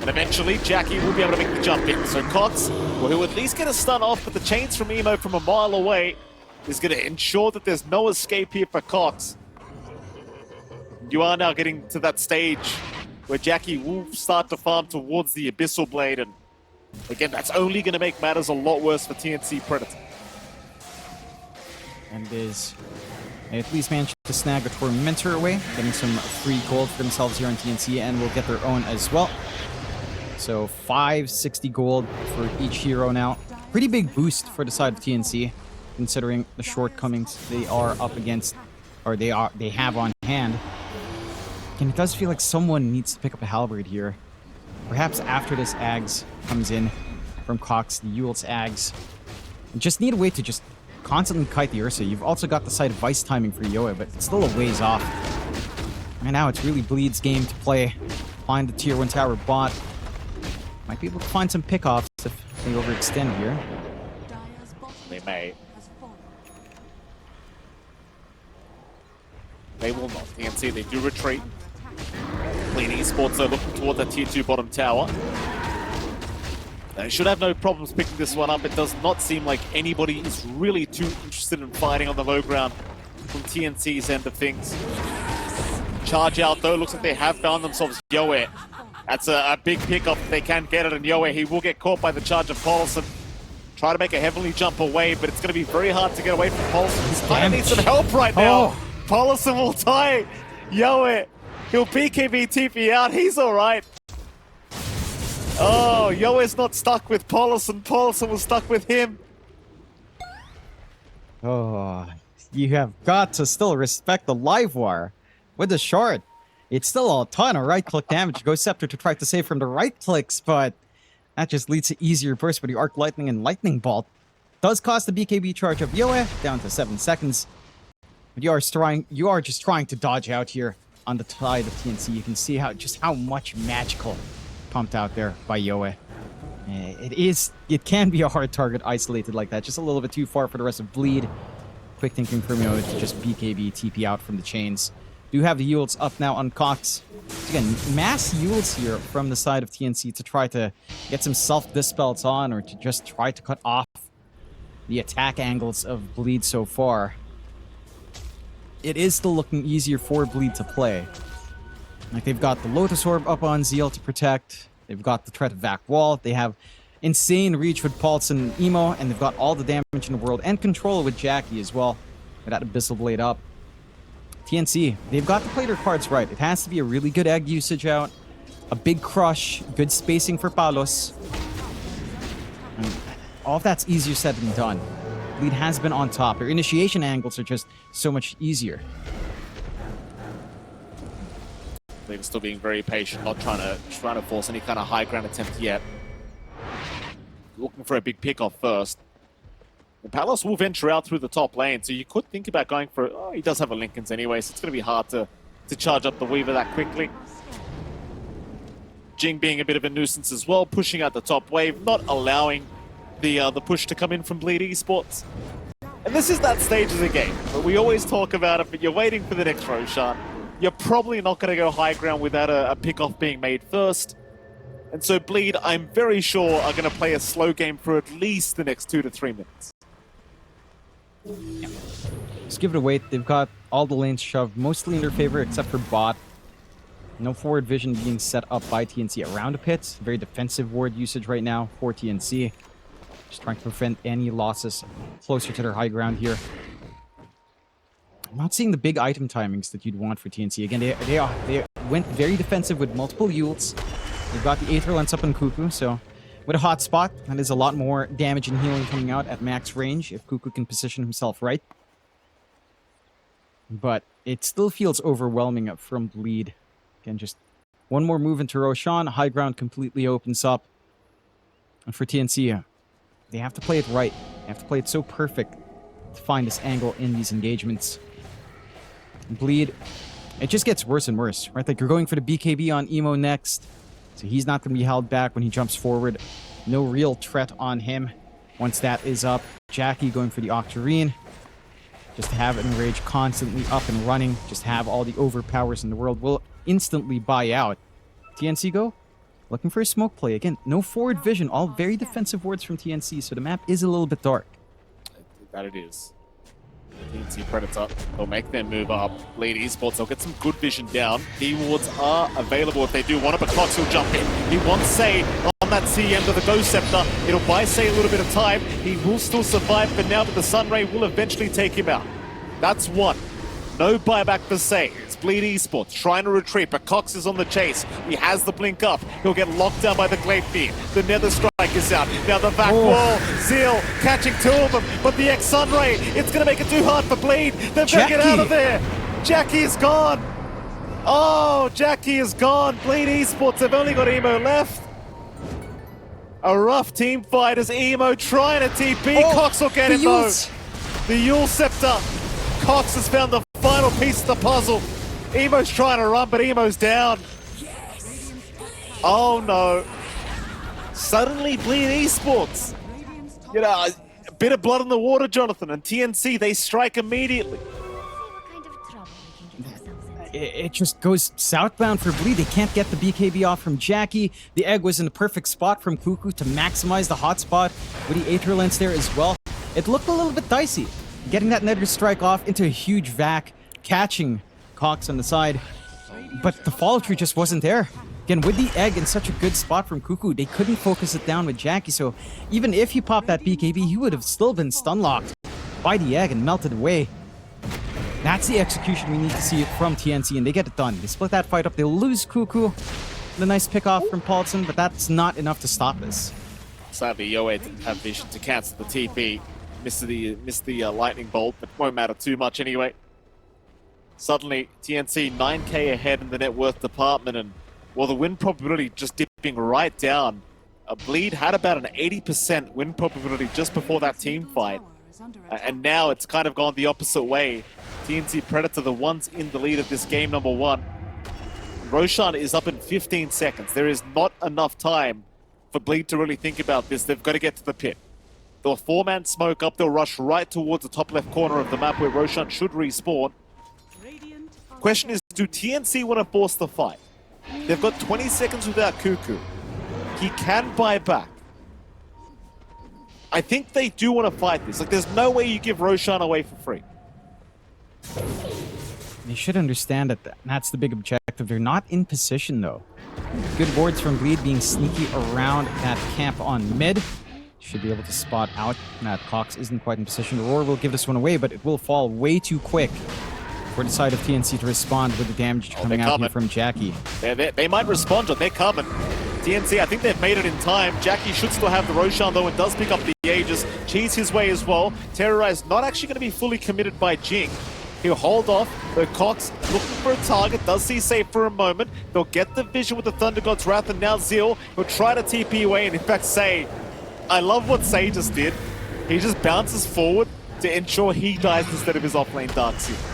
and eventually Jackie will be able to make the jump in. So Cox, well, he'll at least get a stun off, but the chains from Emo from a mile away is going to ensure that there's no escape here for Cox. You are now getting to that stage where Jackie will start to farm towards the Abyssal Blade, and again, that's only going to make matters a lot worse for TNC Predator. And they at least managed to snag a Tormentor away, getting some free gold for themselves here on TNC, and will get their own as well. So 560 gold for each hero now. Pretty big boost for the side of TNC, considering the shortcomings they are up against, or they have on hand. And it does feel like someone needs to pick up a halberd here. Perhaps after this Ags comes in from Cox, the Yule's Ags. And just need a way to just constantly kite the Ursa. You've also got the side of Vice timing for Yoe, but it's still a ways off. Right now, it's really Bleed's game to play. Find the tier 1 tower bot. Might be able to find some pickoffs if they overextend here. They may. They will not. TNC, they do retreat. Bleed Esports are looking toward that tier 2 bottom tower. They should have no problems picking this one up. It does not seem like anybody is really too interested in fighting on the low ground from TNC's end of things. Charge out though, looks like they have found themselves Yoe. That's a big pickup if they can get it, and Yoe, he will get caught by the charge of Paulson. Try to make a heavenly jump away, but it's going to be very hard to get away from Paulson. He's going to need some help right now. Paulson will tie Yoe. He'll PKB TP out. He's all right. Oh, Yoe's not stuck with Paulson. Paulson was stuck with him. Oh, you have got to still respect the live wire. With the short, it's still a ton of right-click damage. Go Scepter to try to save from the right clicks, but that just leads to easier bursts with the Arc Lightning and Lightning Bolt. Does cost the BKB charge of Yoe down to 7 seconds. But you are just trying to dodge out here on the side of TNC. You can see how much magical pumped out there by Yoe. It can be a hard target isolated like that. Just a little bit too far for the rest of Bleed. Quick thinking from Yoe to just BKB TP out from the chains. Do have the Yules up now on Cox. So again, mass Yules here from the side of TNC to try to get some self-dispels on, or to just try to cut off the attack angles of Bleed so far. It is still looking easier for Bleed to play. Like, they've got the Lotus Orb up on Zeal to protect. They've got the threat of Vac Wall. They have insane reach with Paulson and Emo, and they've got all the damage in the world and control with Jackie as well. With that Abyssal Blade up. TNC, they've got to play their cards right. It has to be a really good egg usage out, a big crush, good spacing for Palos. And all of that's easier said than done. Bleed has been on top. Their initiation angles are just so much easier. Bleed is still being very patient, not trying to force any kind of high ground attempt yet. Looking for a big pick-off first. And Palos will venture out through the top lane, so you could think about going for... Oh, he does have a Linken's anyway, so it's going to be hard to charge up the Weaver that quickly. Jing being a bit of a nuisance as well, pushing out the top wave, not allowing the push to come in from Bleed Esports. And this is that stage of the game, but we always talk about it, but you're waiting for the next Roshan. You're probably not going to go high ground without a pick-off being made first. And so Bleed, I'm very sure, are going to play a slow game for at least the next 2 to 3 minutes. Yeah. Just give it a wait. They've got all the lanes shoved mostly in their favor except for bot. No forward vision being set up by TNC around a pit. Very defensive ward usage right now for TNC. Just trying to prevent any losses closer to their high ground here. I'm not seeing the big item timings that you'd want for TNC. Again, they went very defensive with multiple Yules. They've got the Aether Lens up on Cuckoo, so with a hot spot, that is a lot more damage and healing coming out at max range if Cuckoo can position himself right. But it still feels overwhelming from Bleed. Again, just one more move into Roshan, high ground completely opens up. And for TNC, they have to play it right. They have to play it so perfect to find this angle in these engagements. Bleed, it just gets worse and worse, right? Like, you're going for the BKB on Emo next. So he's not going to be held back when he jumps forward. No real threat on him once that is up. Jackie going for the Octarine. Just to have Enrage constantly up and running. Just have all the overpowers in the world. Will instantly buy out. TNC go. Looking for a smoke play. Again, no forward vision. All very defensive wards from TNC. So the map is a little bit dark. That it is. TNC Predator, they'll make their move up. Bleed Esports, they'll get some good vision down. D-wards are available if they do want it, but Cox will jump in. He wants Say on that C end of the Ghost Scepter. It'll buy Say a little bit of time. He will still survive for now, but the Sunray will eventually take him out. That's one. No buyback for Say. It's Bleed Esports trying to retreat, but Cox is on the chase. He has the blink up. He'll get locked down by the Glade Beam. The Nether Strike is out. Now the Vac Wall. Zeal catching 2 of them, but the X-Sunray, it's going to make it too hard for Bleed. They've got to get out of there. Jackie is gone. Oh, Jackie is gone. Bleed Esports have only got Emo left. A rough team fight as Emo trying to TP. Cox will get him though. The Yule Scepter. Cox has found the final piece of the puzzle. Emo's trying to run, but Emo's down. Oh no. Suddenly Bleed Esports. You know, a bit of blood in the water, Jonathan, and TNC, they strike immediately. it just goes southbound for Bleed. They can't get the BKB off from Jackie. The egg was in the perfect spot from Cuckoo to maximize the hotspot with the Aether Lens there as well. It looked a little bit dicey. Getting that Nether Strike off into a huge vac, catching Cox on the side. But the follow-through just wasn't there. Again, with the egg in such a good spot from Cuckoo, they couldn't focus it down with Jackie, so even if he popped that BKB, he would have still been stun-locked by the egg and melted away. That's the execution we need to see from TNC, and they get it done. They split that fight up, they lose Cuckoo. The nice pick-off from Paulson, but that's not enough to stop this. Sadly, Yoe didn't have vision to cancel the TP. Missed the lightning bolt, but won't matter too much anyway. Suddenly, TNC 9k ahead in the net worth department, and well, the win probability just dipping right down. Bleed had about an 80% win probability just before that team fight. And now it's kind of gone the opposite way. TNC Predator, the ones in the lead of this game number 1. Roshan is up in 15 seconds. There is not enough time for Bleed to really think about this. They've got to get to the pit. They'll 4-man smoke up. They'll rush right towards the top left corner of the map where Roshan should respawn. Question is, do TNC want to force the fight? They've got 20 seconds without Cuckoo. He can buy back. I think they do want to fight this. Like, there's no way you give Roshan away for free. They should understand that that's the big objective. They're not in position, though. Good boards from Bleed being sneaky around that camp on mid. Should be able to spot out that Cox isn't quite in position. The Roar will give this one away, but it will fall way too quick for the side of TNC to respond with the damage coming out here from Jackie. They might respond, John. They're coming. TNC, I think they've made it in time. Jackie should still have the Roshan, though, and does pick up the Aegis. Cheese his way as well. Terrorize not actually going to be fully committed by Jing. He'll hold off. The Cox looking for a target. Does see safe for a moment. They'll get the vision with the Thunder God's Wrath, and now Zeal will try to TP away. And in fact, Say, I love what Say just did. He just bounces forward to ensure he dies instead of his offlane Darkseid.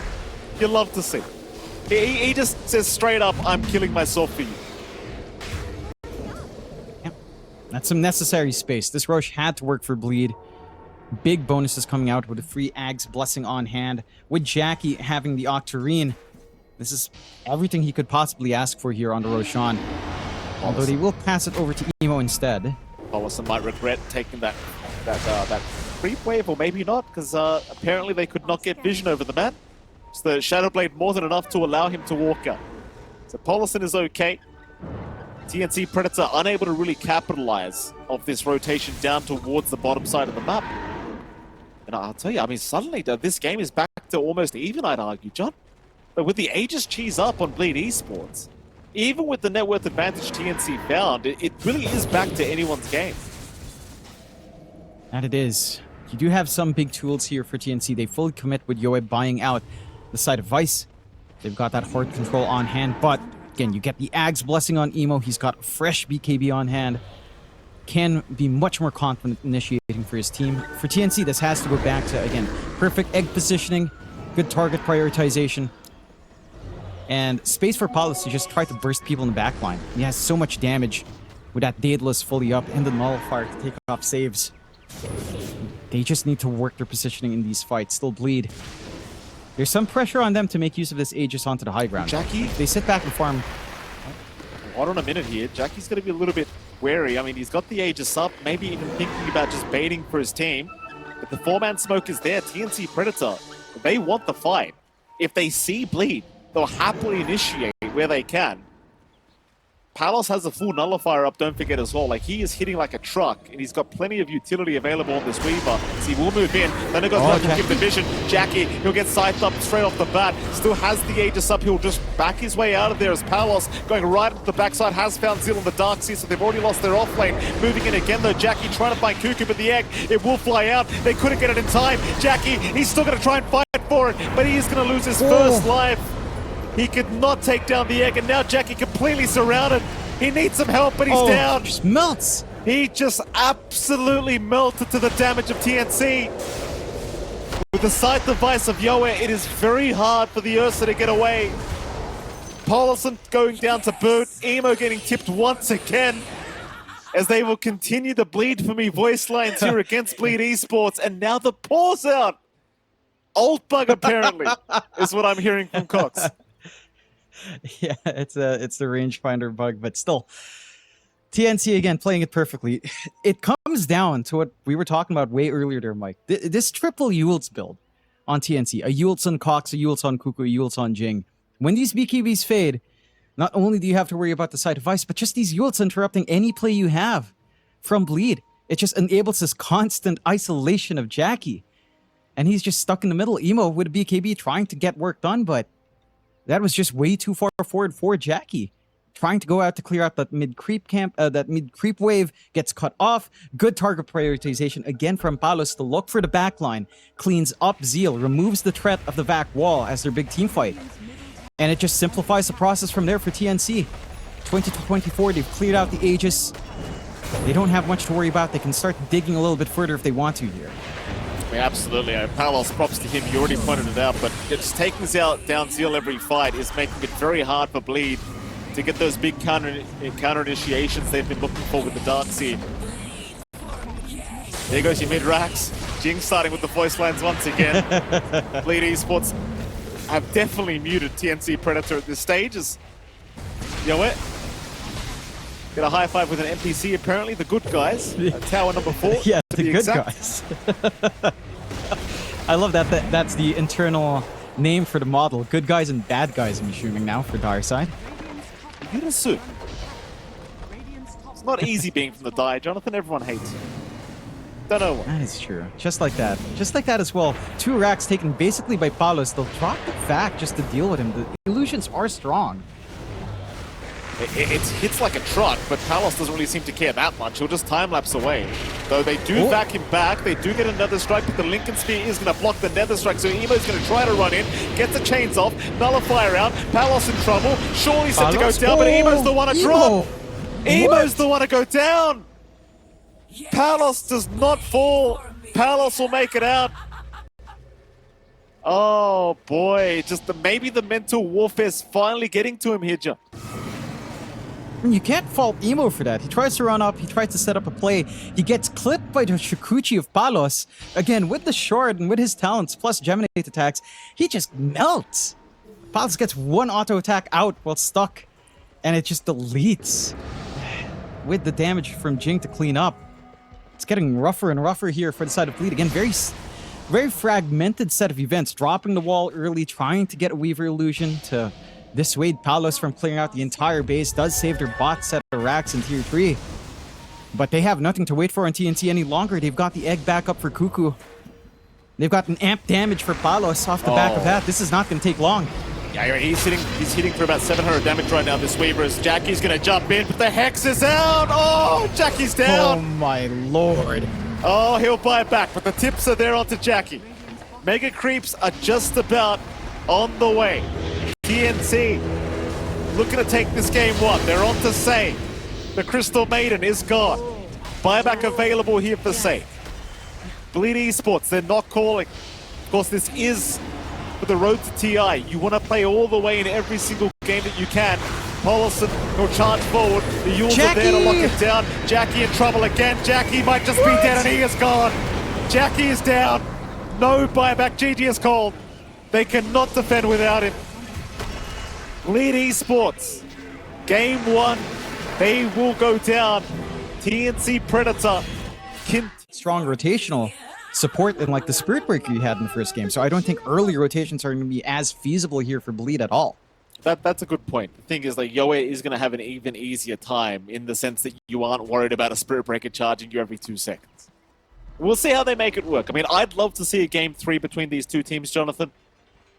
You love to see. He just says straight up, I'm killing myself for you. Yep. That's some necessary space. This Roche had to work for Bleed. Big bonuses coming out with a free Ag's Blessing on hand. With Jackie having the Octarine, this is everything he could possibly ask for here on the Roshan. Although they will pass it over to Emo instead. Paulson might regret taking that creep wave, or maybe not, because apparently they could not get vision over the man. So the Shadow Blade more than enough to allow him to walk out. So Paulson is okay. TNC Predator unable to really capitalize off this rotation down towards the bottom side of the map. And I'll tell you, I mean, suddenly this game is back to almost even, I'd argue, John. But with the Aegis cheese up on Bleed Esports, even with the net worth advantage TNC found, it really is back to anyone's game. And it is. You do have some big tools here for TNC. They fully commit with Yoe buying out the side of Vice. They've got that hard control on hand, but again, you get the Ag's Blessing on Emo. He's got fresh BKB on hand. Can be much more confident initiating for his team. For TNC, this has to go back to, again, perfect egg positioning, good target prioritization, and space for Paulus to just try to burst people in the backline. He has so much damage with that Daedalus fully up and the Nullifier to take off saves. They just need to work their positioning in these fights, still Bleed. There's some pressure on them to make use of this Aegis onto the high ground. Jackie? They sit back and farm. Hold on a minute here. Jackie's going to be a little bit wary. I mean, he's got the Aegis up, maybe even thinking about just baiting for his team. But the 4-man smoke is there. TNC Predator, they want the fight. If they see Bleed, they'll happily initiate where they can. Palos has a full nullifier up, don't forget as well. Like, he is hitting like a truck, and he's got plenty of utility available on this Weaver. So he will move in. Then it goes to give the vision. Jackie, he'll get scythed up straight off the bat. Still has the Aegis up. He'll just back his way out of there as Palos going right into the backside. Has found Zeal on the Darkseid, so they've already lost their offlane. Moving in again, though. Jackie trying to find Cuckoo, but the egg, it will fly out. They couldn't get it in time. Jackie, he's still going to try and fight for it, but he is going to lose his first life. He could not take down the egg, and now Jackie completely surrounded. He needs some help, but he's down. Just melts. He just absolutely melted to the damage of TNC. With the scythe device of Yoe, it is very hard for the Ursa to get away. Paulson going down to boot. Emo getting tipped once again, as they will continue the Bleed for Me voice lines here against Bleed Esports. And now the pause out. Old bug, apparently, is what I'm hearing from Cox. Yeah, it's the rangefinder bug, but still, TNC again playing it perfectly. It comes down to what we were talking about way earlier there, Mike. This triple Yults build on TNC, a Yults on Cox, a Yults on Kuku, a Yults on Jing. When these BKBs fade, not only do you have to worry about the side of ice, but just these Yults interrupting any play you have from Bleed. It just enables this constant isolation of Jackie. And he's just stuck in the middle. Emo with BKB trying to get work done, but that was just way too far forward for Jackie. Trying to go out to clear out that mid-creep camp, that mid-creep wave gets cut off. Good target prioritization again from Palos to look for the backline. Cleans up Zeal, removes the threat of the back wall as their big team fight. And it just simplifies the process from there for TNC. 20 to 24, they've cleared out the Aegis. They don't have much to worry about. They can start digging a little bit further if they want to here. Yeah, absolutely. Palos, props to him. You already pointed it out, but just taking down Zeal every fight is making it very hard for Bleed to get those big counter initiations they've been looking for with the Darkseid. There goes your mid-racks. Jing starting with the voice lines once again. Bleed Esports have definitely muted TNC Predator at this stage. As, you know what? Get a high five with an NPC, apparently. The good guys. Tower number 4. Yeah, the good guys. I love that. That's the internal name for the model. Good guys and bad guys, I'm assuming now, for Dire side. Yurasu. It's not easy being from the Dire, Jonathan. Everyone hates you. Don't know why. That is true. Just like that. Just like that as well. 2 racks taken basically by Palos. They'll drop the back just to deal with him. The illusions are strong. It hits like a truck, but Palos doesn't really seem to care that much. He'll just time-lapse away. Though they do back him back, they do get another strike, but the Lincoln Spear is going to block the Nether Strike, so Emo's going to try to run in, get the chains off, nullify around, Palos in trouble, surely set to go down, but Emo's the one to drop! Emo's the one to go down! Palos does not fall! Palos will make it out! Oh boy, just maybe the mental warfare's finally getting to him here, John. You can't fault Emo for that. He tries to run up, he tries to set up a play. He gets clipped by the Shikuchi of Palos. Again, with the short and with his talents, plus Geminate attacks, he just melts. Palos gets one auto attack out while stuck, and it just deletes. With the damage from Jing to clean up. It's getting rougher and rougher here for the side of Bleed. Again, very fragmented set of events. Dropping the wall early, trying to get a Weaver illusion to dissuade Palos from clearing out the entire base. Does save their bot set of racks in tier 3. But they have nothing to wait for on TNC any longer. They've got the egg back up for Kuku. They've got an amp damage for Palos off the back of that. This is not going to take long. Yeah, he's hitting for about 700 damage right now, this Weaver, as Jackie's going to jump in, but the Hex is out! Oh, Jackie's down! Oh my lord. Oh, he'll buy it back, but the tips are there onto Jackie. Mega Creeps are just about on the way. TNC looking to take this game 1. They're on to save. The Crystal Maiden is gone. Buyback available here for save. Bleed Esports, they're not calling. Of course, this is for the road to TI. You want to play all the way in every single game that you can. Paulson will charge forward. The Yules are there to lock it down. Jackie in trouble again. Jackie might just be dead and he is gone. Jackie is down. No buyback. GG is called. They cannot defend without him. Bleed Esports. Game 1. They will go down. TNC Predator. Strong rotational support than like the Spirit Breaker you had in the first game. So I don't think early rotations are going to be as feasible here for Bleed at all. That's a good point. The thing is, like, Yoe is going to have an even easier time in the sense that you aren't worried about a Spirit Breaker charging you every 2 seconds. We'll see how they make it work. I mean, I'd love to see a game 3 between these two teams, Jonathan.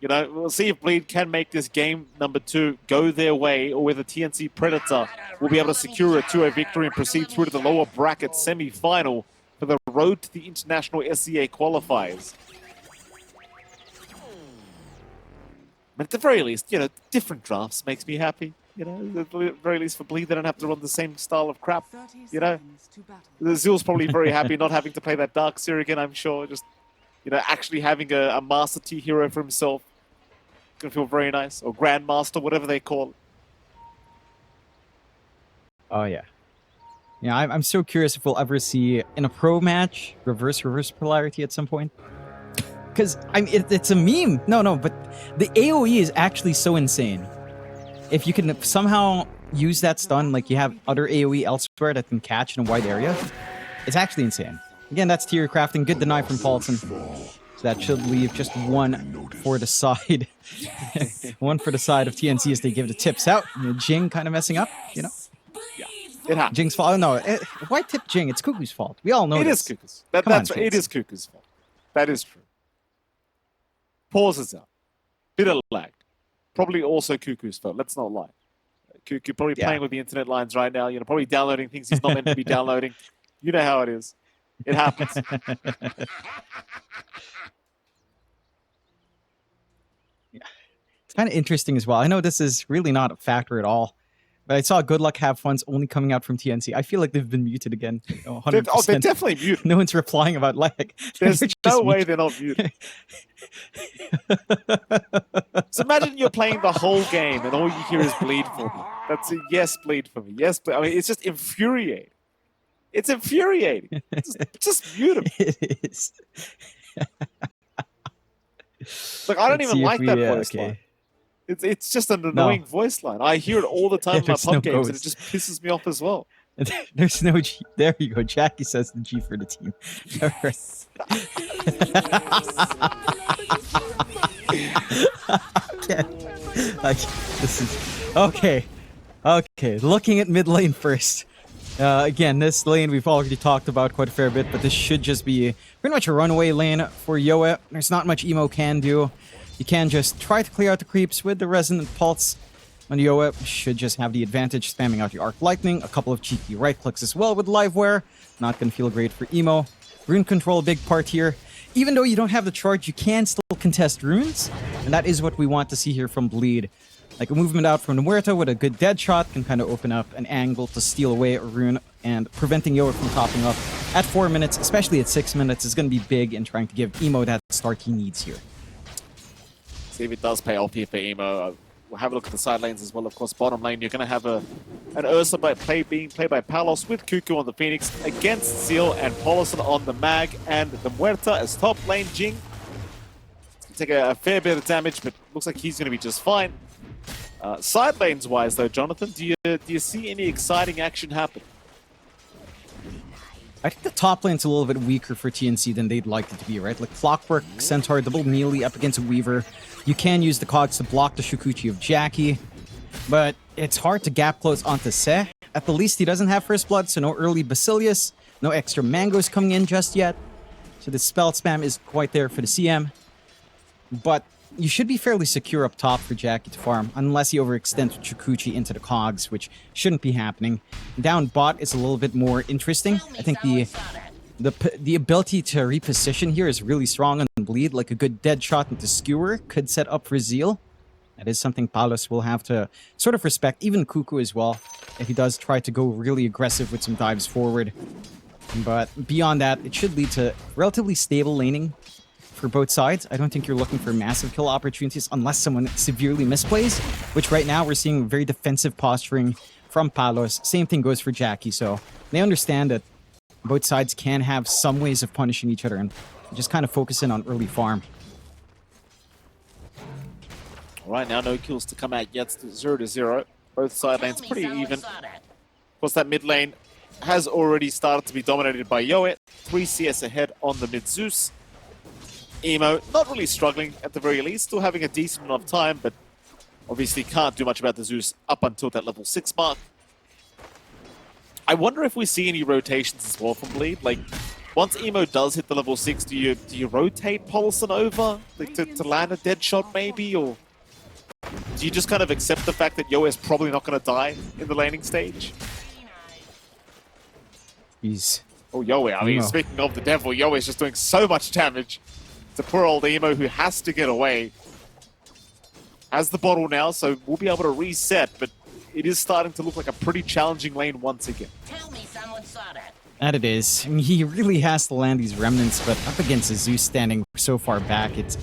You know, we'll see if Bleed can make this game number 2 go their way, or whether TNC Predator will be able to secure a 2-0 victory and proceed through to the lower bracket semi-final for the road to the international SCA qualifiers. But at the very least, you know, different drafts makes me happy. You know, at the very least for Bleed, they don't have to run the same style of crap. You know, the Zeal's probably very happy not having to play that Darkseid again, I'm sure. Just, you know, actually having a Master T hero for himself. Gonna feel very nice. Or Grandmaster, whatever they call it. Oh, yeah. Yeah, I'm so curious if we'll ever see, in a pro match, reverse polarity at some point. Because, I mean, it's a meme. No, but the AoE is actually so insane. if you can somehow use that stun, like you have other AoE elsewhere that can catch in a wide area, it's actually insane. Again, that's tier crafting. Good deny from Paulson. So that should leave just one for the side. One for the side of TNC as they give the tips out. Jing kind of messing up, you know? Yeah, it happens. Jing's fault. Oh, no, why tip Jing? It's Cuckoo's fault. We all know It this. is Cuckoo's. That's right. It is Cuckoo's fault. That is true. Pauses out. Bit of lag. Probably also Cuckoo's fault. Let's not lie. Cuckoo probably playing with the internet lines right now. You know, probably downloading things he's not meant to be downloading. You know how it is. It happens. It's kind of interesting as well. I know this is really not a factor at all, but I saw Good Luck Have Fun's only coming out from TNC. I feel like they've been muted again. 100%. They're definitely muted. No one's replying about lag. There's no way they're not muted. So imagine you're playing the whole game and all you hear is bleed for me. That's a yes, bleed for me. Yes, I mean, it's just infuriating. It's infuriating. Just mute him. It is. Like, I don't even like that voice line. It's just an annoying voice line. I hear it all the time in my pub games, and it just pisses me off as well. There's no G. There you go. Jackie says the G for the team. All right. This is okay. Okay, looking at mid lane first. Again, this lane we've already talked about quite a fair bit, but this should just be pretty much a runaway lane for Yoa. There's not much Emo can do. You can just try to clear out the creeps with the Resonant Pulse. And Yoa should just have the advantage, spamming out the Arc Lightning, a couple of cheeky right clicks as well with Livewire. Not going to feel great for Emo. Rune control, a big part here. Even though you don't have the charge, you can still contest runes, and that is what we want to see here from Bleed. Like a movement out from the Muerta with a good dead shot can kind of open up an angle to steal away a rune, and preventing Yoa from topping up at 4 minutes, especially at 6 minutes, is going to be big in trying to give Emo that start he needs here. See if it does pay off here for Emo. We'll have a look at the side lanes as well. Of course, bottom lane, you're going to have an Ursa being played by Palos with Cuckoo on the Phoenix against Seal and Paulson on the Mag and the Muerta as top lane. Jing take a fair bit of damage, but looks like he's going to be just fine. Side lanes wise, though, Jonathan, do you see any exciting action happen? I think the top lane's a little bit weaker for TNC than they'd like it to be, right? Like Clockwork, Centaur, double melee up against a Weaver. You can use the cogs to block the Shukuchi of Jackie, but it's hard to gap close onto Se. At the least, he doesn't have First Blood, so no early Basilius, no extra mangoes coming in just yet. So the spell spam is quite there for the CM. But you should be fairly secure up top for Jackie to farm, unless you overextend Chukuchi into the cogs, which shouldn't be happening. Down bot is a little bit more interesting. I think the ability to reposition here is really strong on Bleed, like a good dead shot into Skewer could set up for Zeal. That is something Palos will have to sort of respect, even Cuckoo as well, if he does try to go really aggressive with some dives forward. But beyond that, it should lead to relatively stable laning for both sides. I don't think you're looking for massive kill opportunities unless someone severely misplays, which right now we're seeing very defensive posturing from Palos. Same thing goes for Jackie, so they understand that both sides can have some ways of punishing each other and just kind of focus in on early farm. All right, now no kills to come out yet. 0-0. Both side lanes pretty even. Of course, that mid lane has already started to be dominated by Yoet. 3 CS ahead on the mid Zeus. Emo, not really struggling at the very least, still having a decent enough time, but obviously can't do much about the Zeus up until that level 6 mark. I wonder if we see any rotations as well from Bleed. Like, once Emo does hit the level 6, do you rotate Paulson over like, to land a dead shot maybe, or do you just kind of accept the fact that Yo is probably not going to die in the laning stage? He's... Oh, Yoe, I mean, speaking of the devil, Yoe is just doing so much damage to poor old Emo, who has to get away. Has the bottle now, so we'll be able to reset, but it is starting to look like a pretty challenging lane once again. Tell me someone saw that. That it is. I mean, he really has to land these remnants, but up against a Zeus standing so far back, it's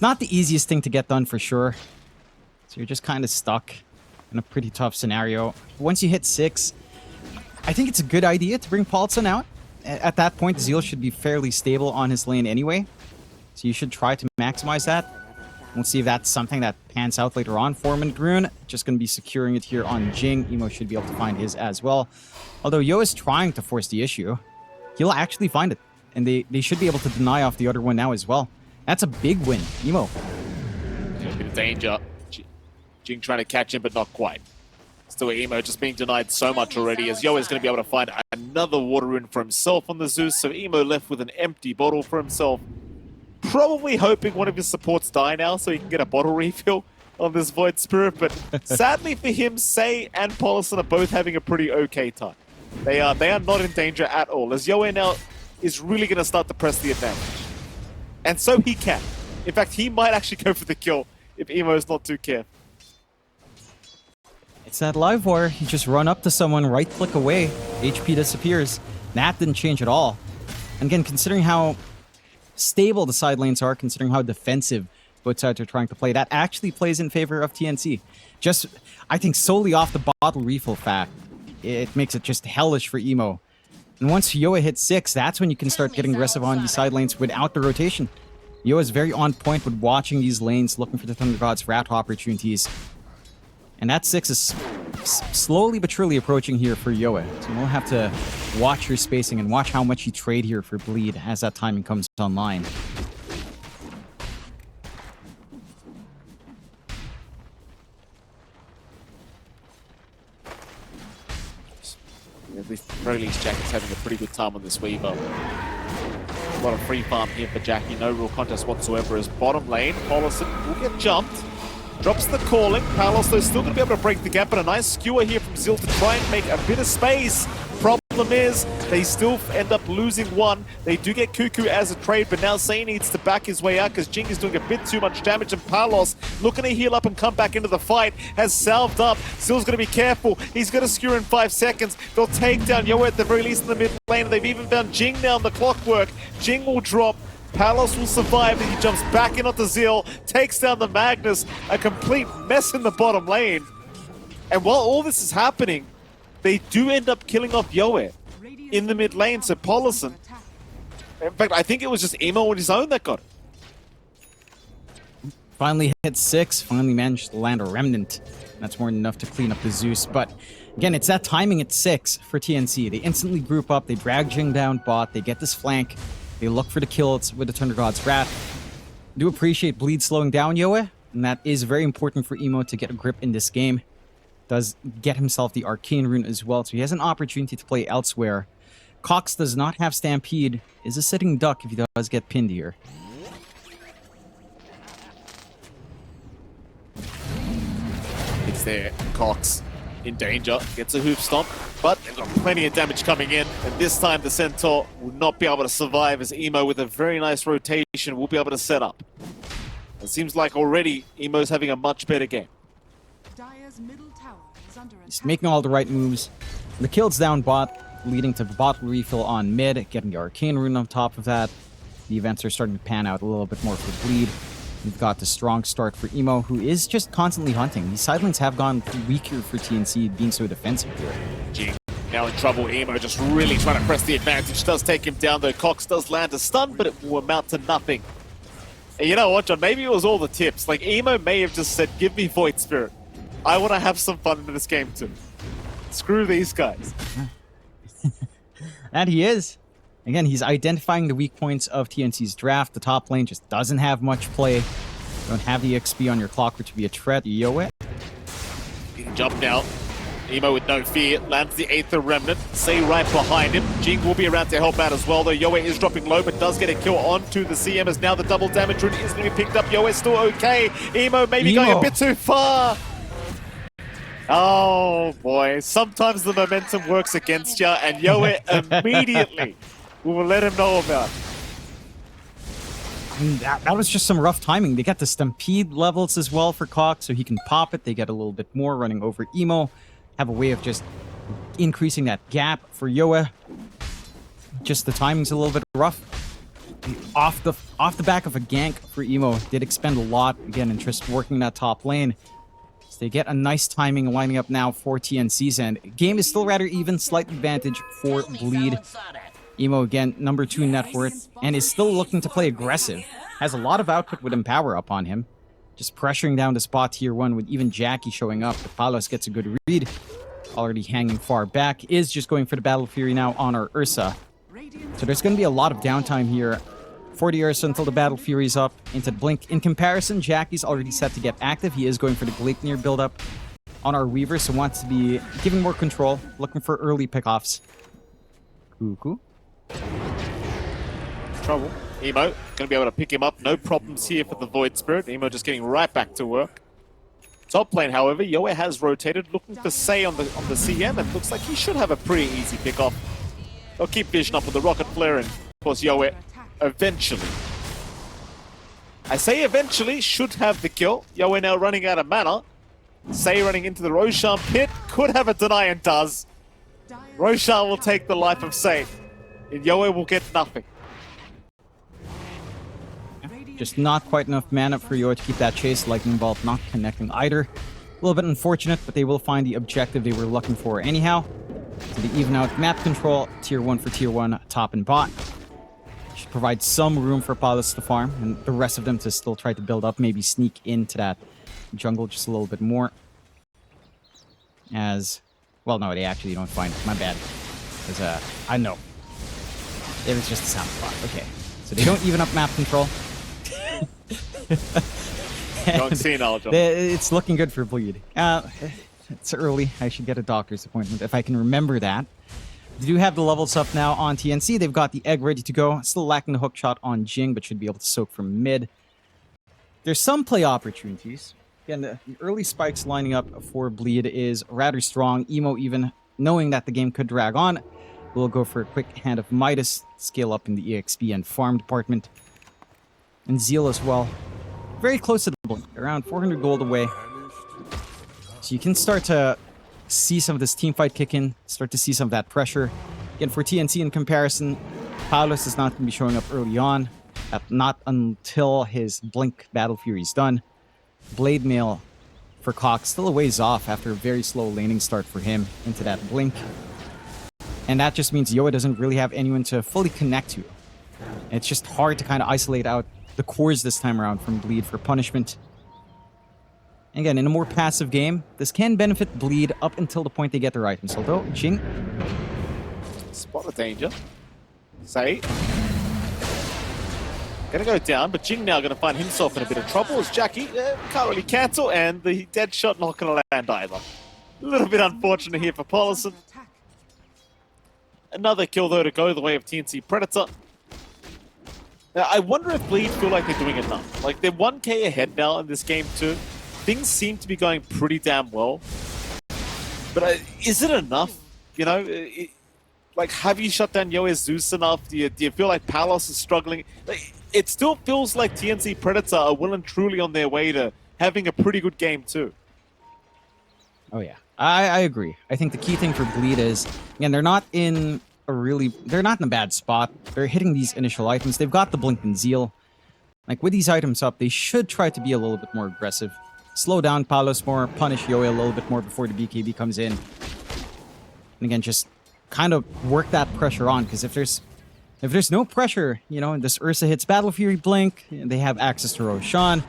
not the easiest thing to get done for sure. So you're just kind of stuck in a pretty tough scenario. Once you hit 6, I think it's a good idea to bring Paulson out. At that point, Zeal should be fairly stable on his lane anyway. So you should try to maximize that. We'll see if that's something that pans out later on. 4-minute rune, just going to be securing it here on Jing. Emo should be able to find his as well. Although Yo is trying to force the issue, he'll actually find it. And they should be able to deny off the other one now as well. That's a big win. Emo. Yeah, a bit of danger. Jing trying to catch him, but not quite. Still Emo just being denied so much already, as Yo is going to be able to find another water rune for himself on the Zeus. So Emo left with an empty bottle for himself. Probably hoping one of his supports die now so he can get a bottle refill on this Void Spirit. But sadly for him, Sei and Paulison are both having a pretty okay time. They are not in danger at all, as Yoe now is really going to start to press the advantage. And so he can. In fact, he might actually go for the kill if Emo is not too careful. It's that live wire. You just run up to someone, right-click away, HP disappears. That didn't change at all. And again, considering how stable the side lanes are, considering how defensive both sides are trying to play, that actually plays in favor of TNC. Just, I think, solely off the bottle refill fact, it makes it just hellish for Emo. And once Yoa hits 6, that's when you can start getting aggressive on these side lanes without the rotation. Yoa is very on point with watching these lanes, looking for the Thunder God's rat opportunities. And that 6 is slowly but surely approaching here for Yoa. So we'll have to watch your spacing and watch how much you trade here for bleed as that timing comes online. At the very least, Jackie's having a pretty good time on this Weaver. A lot of free farm here for Jackie. No real contest whatsoever as bottom lane. Paulison will get jumped. Drops the calling. Palos, though, still going to be able to break the gap, but a nice skewer here from Zil to try and make a bit of space. Problem is, they still end up losing one. They do get Cuckoo as a trade, but now Sei needs to back his way out because Jing is doing a bit too much damage, and Palos, looking to heal up and come back into the fight, has salved up. Zil's going to be careful. He's going to skewer in 5 seconds. They'll take down Yoa at the very least in the mid lane, and they've even found Jing now on the clockwork. Jing will drop. Palos will survive, and he jumps back in onto Zeal, takes down the Magnus, a complete mess in the bottom lane. And while all this is happening, they do end up killing off Yoe in the mid lane, so Paulison, in fact, I think it was just Emo on his own that got it. Finally hit 6, finally managed to land a Remnant. That's more than enough to clean up the Zeus, but again, it's that timing at 6 for TNC. They instantly group up, they drag Jing down bot, they get this flank, they look for the kills with the Thunder God's Wrath. I do appreciate Bleed slowing down Yoe, and that is very important for Emo to get a grip in this game. Does get himself the Arcane Rune as well, so he has an opportunity to play elsewhere. Cox does not have Stampede, is a sitting duck if he does get pinned here. It's there, Cox in danger, gets a hoof stomp, but they've got plenty of damage coming in, and this time the Centaur will not be able to survive as Emo, with a very nice rotation, will be able to set up. It seems like already Emo's having a much better game. He's making all the right moves. The kill's down bot, leading to bottle refill on mid, getting the Arcane Rune on top of that. The events are starting to pan out a little bit more for Bleed. We've got the strong start for Emo, who is just constantly hunting. These side lanes have gone weaker for TNC, being so defensive here. Jing now in trouble. Emo just really trying to press the advantage. Does take him down, though. Cox does land a stun, but it will amount to nothing. And you know what, John? Maybe it was all the tips. Like, Emo may have just said, give me Void Spirit. I want to have some fun in this game, too. Screw these guys. And he is. Again, he's identifying the weak points of TNC's draft. The top lane just doesn't have much play. You don't have the XP on your clock to be a threat. Yoe. He can jump now. Emo with no fear, lands the Aether Remnant. Sei right behind him. Jing will be around to help out as well, though Yoe is dropping low, but does get a kill onto the CM, as now the double damage rune is going to be picked up. Yoe is still okay. Emo maybe going a bit too far. Oh boy, sometimes the momentum works against ya, and Yoe immediately will let him know about it. That was just some rough timing. They get the Stampede levels as well for Cox, so he can pop it. They get a little bit more running over Emo. Have a way of just increasing that gap for Yoe. Just the timing's a little bit rough. Off the back of a gank for Emo, did expend a lot, again, in just working that top lane. So they get a nice timing lining up now for TNC's end. Game is still rather even, slight advantage for Bleed. Emo, again, number 2 net worth, and is still looking to play aggressive. Has a lot of output with Empower up on him. Just pressuring down the spot tier 1 with even Jackie showing up. But Palos gets a good read. Already hanging far back. Is just going for the Battle Fury now on our Ursa. So there's going to be a lot of downtime here for the Ursa until the Battle Fury's up into the Blink. In comparison, Jackie's already set to get active. He is going for the Gleipnir build-up on our Weaver, so wants to be giving more control, looking for early pickoffs. Cool. Trouble. Emo gonna be able to pick him up. No problems here for the Void Spirit. Emo just getting right back to work. Top lane, however, Yoe has rotated, looking for Say on the CM, and looks like he should have a pretty easy pickoff. They'll keep Vision up with the Rocket Flare, and of course Yoe eventually. I say eventually should have the kill. Yoe now running out of mana. Say running into the Roshan pit, could have a deny and does. Roshan will take the life of Say, and Yoe will get nothing. Just not quite enough mana for Yoa to keep that chase. Lightning Bolt not connecting either. A little bit unfortunate, but they will find the objective they were looking for anyhow. So they even out map control, tier 1 for tier 1, top and bot. Should provide some room for Palos to farm, and the rest of them to still try to build up, maybe sneak into that jungle just a little bit more. As, well, no, they actually don't find it. My bad. Because, I know. It was just a sound spot. Okay. So they don't even up map control. Don't see knowledge. It's looking good for Bleed. It's early. I should get a doctor's appointment if I can remember that. They do have the levels up now on TNC. They've got the egg ready to go. Still lacking the hook shot on Jing, but should be able to soak from mid. There's some play opportunities. Again, the early spikes lining up for Bleed is rather strong. Emo, even knowing that the game could drag on, will go for a quick hand of Midas, scale up in the EXP and farm department. And Zeal as well. Very close to the Blink, around 400 gold away. So you can start to see some of this team fight kick in, start to see some of that pressure. Again, for TNC in comparison, Paulus is not going to be showing up early on, not until his Blink Battle Fury is done. Blade Mail for Cox still a ways off after a very slow laning start for him into that Blink. And that just means Yoa doesn't really have anyone to fully connect to. And it's just hard to kind of isolate out the cores this time around from Bleed for punishment. Again, in a more passive game, this can benefit Bleed up until the point they get their items. Although, Jing... Spot the danger. Say. Gonna go down, but Jing now gonna find himself in a bit of trouble as Jackie can't really cancel, and the dead shot not gonna land either. A little bit unfortunate here for Paulison. Another kill though to go the way of TNC Predator. Now, I wonder if Bleed feel like they're doing enough. Like, they're 1k ahead now in this game too. Things seem to be going pretty damn well. But is it enough? You know, like, have you shut down Yoe's Zeus enough? Do you feel like Palos is struggling? Like, it still feels like TNC Predator are well and truly on their way to having a pretty good game too. Oh yeah, I agree. I think the key thing for Bleed is, again, they're not in a bad spot. They're hitting these initial items. They've got the Blink and Zeal. Like, with these items up, they should try to be a little bit more aggressive. Slow down Palos more, punish Yoe a little bit more before the BKB comes in. And again, just kind of work that pressure on, because if there's no pressure, you know, and this Ursa hits Battle Fury Blink, they have access to Roshan.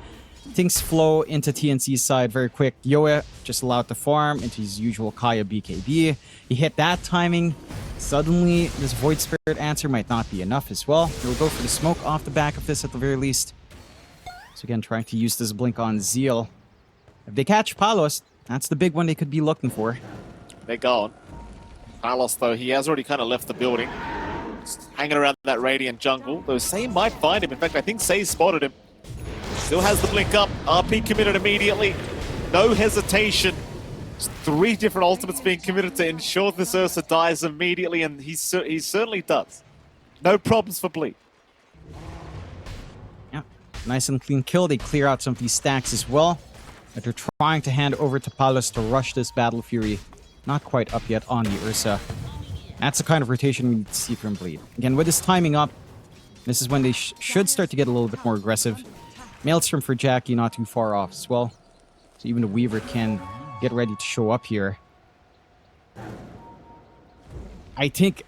Things flow into TNC's side very quick. Yoe just allowed to farm into his usual Kaya BKB. He hit that timing. Suddenly, this Void Spirit answer might not be enough as well. He'll go for the smoke off the back of this at the very least. So again, trying to use this Blink on Zeal. If they catch Palos, that's the big one they could be looking for. They're gone. Palos, though, he has already kind of left the building. Just hanging around that Radiant jungle. Though Say might find him. In fact, I think Say spotted him. Still has the Blink up. RP committed immediately. No hesitation. Just 3 different ultimates being committed to ensure this Ursa dies immediately, and he certainly does. No problems for Bleed. Yeah, nice and clean kill. They clear out some of these stacks as well. But they're trying to hand over to Palos to rush this Battle Fury. Not quite up yet on the Ursa. That's the kind of rotation we need to see from Bleed. Again, with this timing up, this is when they should start to get a little bit more aggressive. Maelstrom for Jackie not too far off as well. So even the Weaver can get ready to show up here. I think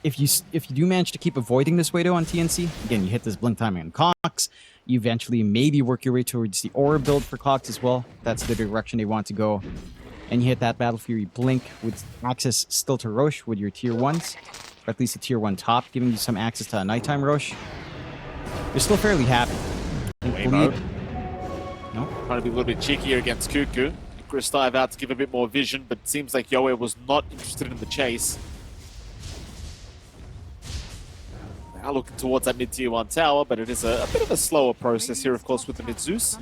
if you do manage to keep avoiding this way though on TNC, again, you hit this Blink timing on Cox, You eventually maybe work your way towards the aura build for Cox as well. That's the direction they want to go. And you hit that Battle Fury Blink with access still to Roche with your tier 1s. Or at least a tier 1 top, giving you some access to a nighttime Roche. You're still fairly happy. Waymo. No? Trying to be a little bit cheekier against Cuckoo. Chris dive out to give a bit more vision, but it seems like Yoe was not interested in the chase. Now looking towards that mid-tier 1 tower, but it is a bit of a slower process here, of course, with the mid-Zeus.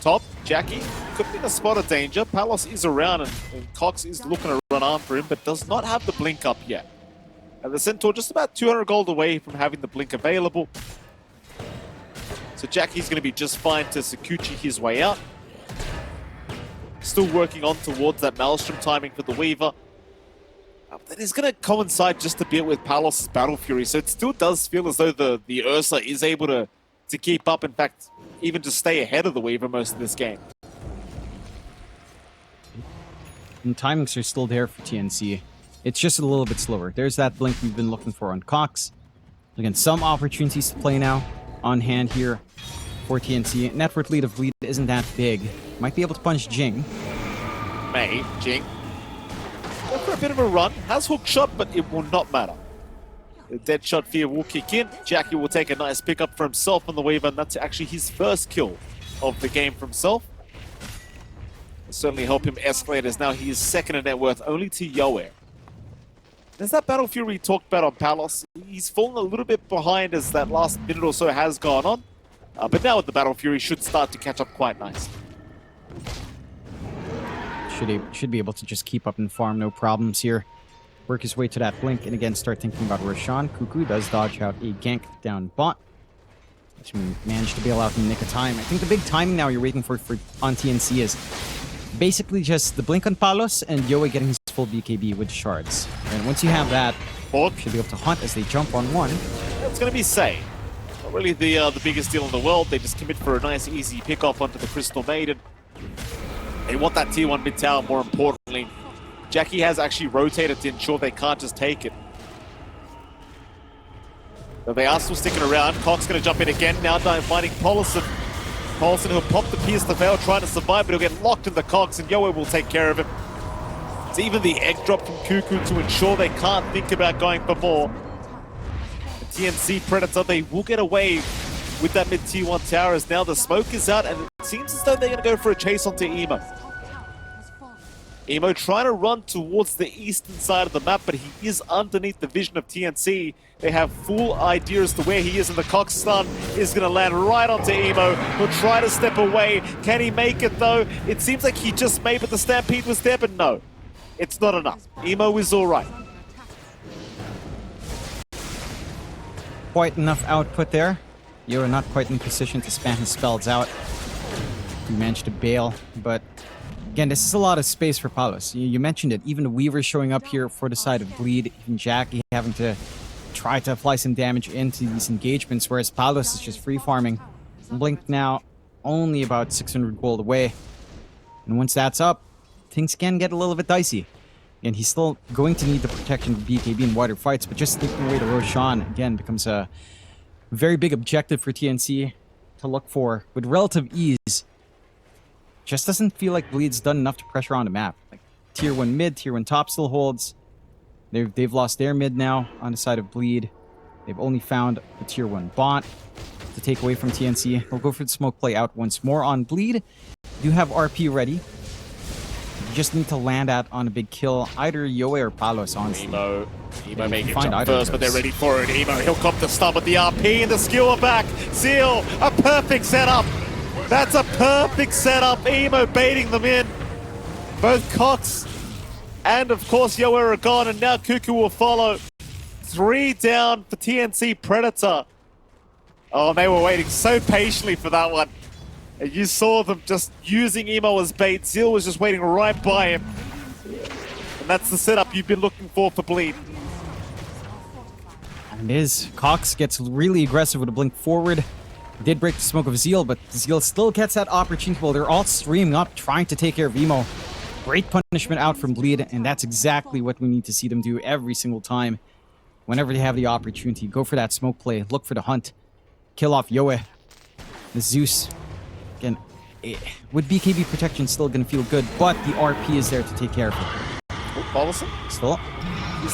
Top, Jackie, could be in a spot of danger. Palos is around, and Cox is looking to run after him, but does not have the blink up yet. And the Centaur just about 200 gold away from having the blink available. So Jackie's going to be just fine to Sakuchi his way out. Still working on towards that Maelstrom timing for the Weaver. That is going to coincide just a bit with Palos' Battle Fury, so it still does feel as though the Ursa is able to keep up. In fact, even to stay ahead of the Weaver most of this game. And timings are still there for TNC. It's just a little bit slower. There's that blink we've been looking for on Cox. Again, some opportunities to play now on hand here for TNC. Net worth lead of Bleed isn't that big. Might be able to punch Jing. Jing. Go for a bit of a run. Has hook shot, but it will not matter. The dead shot fear will kick in. Jackie will take a nice pickup for himself on the Weaver, and that's actually his first kill of the game for himself. Will certainly help him escalate, as now he is second in net worth only to Yoe. There's that Battle Fury talked about on Palos. He's fallen a little bit behind as that last minute or so has gone on. But now with the Battle Fury, should start to catch up quite nice. Should be able to just keep up and farm, no problems here. Work his way to that blink, and again start thinking about Roshan. Cuckoo does dodge out a gank down bot, which managed to bail out in the nick of time. I think the big timing now you're waiting for on TNC is basically just the blink on Palos and Yoe getting his full BKB with shards. And once you have that, Borg should be able to hunt as they jump on one. It's going to be safe. Not really the biggest deal in the world. They just commit for a nice, easy pick-off onto the Crystal Maiden. They want that tier 1 mid-tower, more importantly. Jackie has actually rotated to ensure they can't just take it. But they are still sticking around. Cox going to jump in again. Now finding Paulson. Paulson, who'll pop the Pierce to fail, trying to survive, but he'll get locked in the Cox, and Yoe will take care of him. It's even the egg drop from Cuckoo to ensure they can't think about going for more. The TNC Predator, they will get away with that mid-tier 1 tower, as now the smoke is out, and it seems as though they're going to go for a chase onto Emo. Emo trying to run towards the eastern side of the map, but he is underneath the vision of TNC. They have full idea as to where he is, and the Cox stun is going to land right onto Emo. He'll try to step away. Can he make it, though? It seems like he just made, but the Stampede was there, but no. It's not enough. Emo is all right. Quite enough output there. You're not quite in position to spam his spells out. You managed to bail, but again, this is a lot of space for Palos. You mentioned it. Even the Weaver showing up here for the side of Bleed. Even Jackie having to try to apply some damage into these engagements, whereas Palos is just free farming. Blink now only about 600 gold away. And once that's up, things can get a little bit dicey. And he's still going to need the protection of BKB in wider fights, but just taking away the Roshan, again, becomes a very big objective for TNC to look for with relative ease. Just doesn't feel like Bleed's done enough to pressure on the map. Like tier 1 mid, tier 1 top still holds. They've lost their mid now on the side of Bleed. They've only found the tier 1 bot to take away from TNC. We'll go for the smoke play out once more on Bleed. You have RP ready. You just need to land at on a big kill, either Yoe or Palos, honestly. Emo making it find jump either first, but they're ready for it. Emo, he'll cop the stun with the RP and the skewer back. Seal, a perfect setup. That's a perfect setup. Emo baiting them in. Both Cox and, of course, Yoe are gone, and now Cuckoo will follow. 3 down for TNC Predator. Oh, they were waiting so patiently for that one. And you saw them just using Emo as bait. Zeal was just waiting right by him. And that's the setup you've been looking for Bleed. And it is. Cox gets really aggressive with a blink forward. Did break the smoke of Zeal, but Zeal still gets that opportunity while they're all streaming up, trying to take care of Emo. Great punishment out from Bleed, and that's exactly what we need to see them do every single time. Whenever they have the opportunity, go for that smoke play, look for the hunt, kill off Yoe. The Zeus, again, with BKB protection, still going to feel good, but the RP is there to take care of it. Oh, Paulson. Still.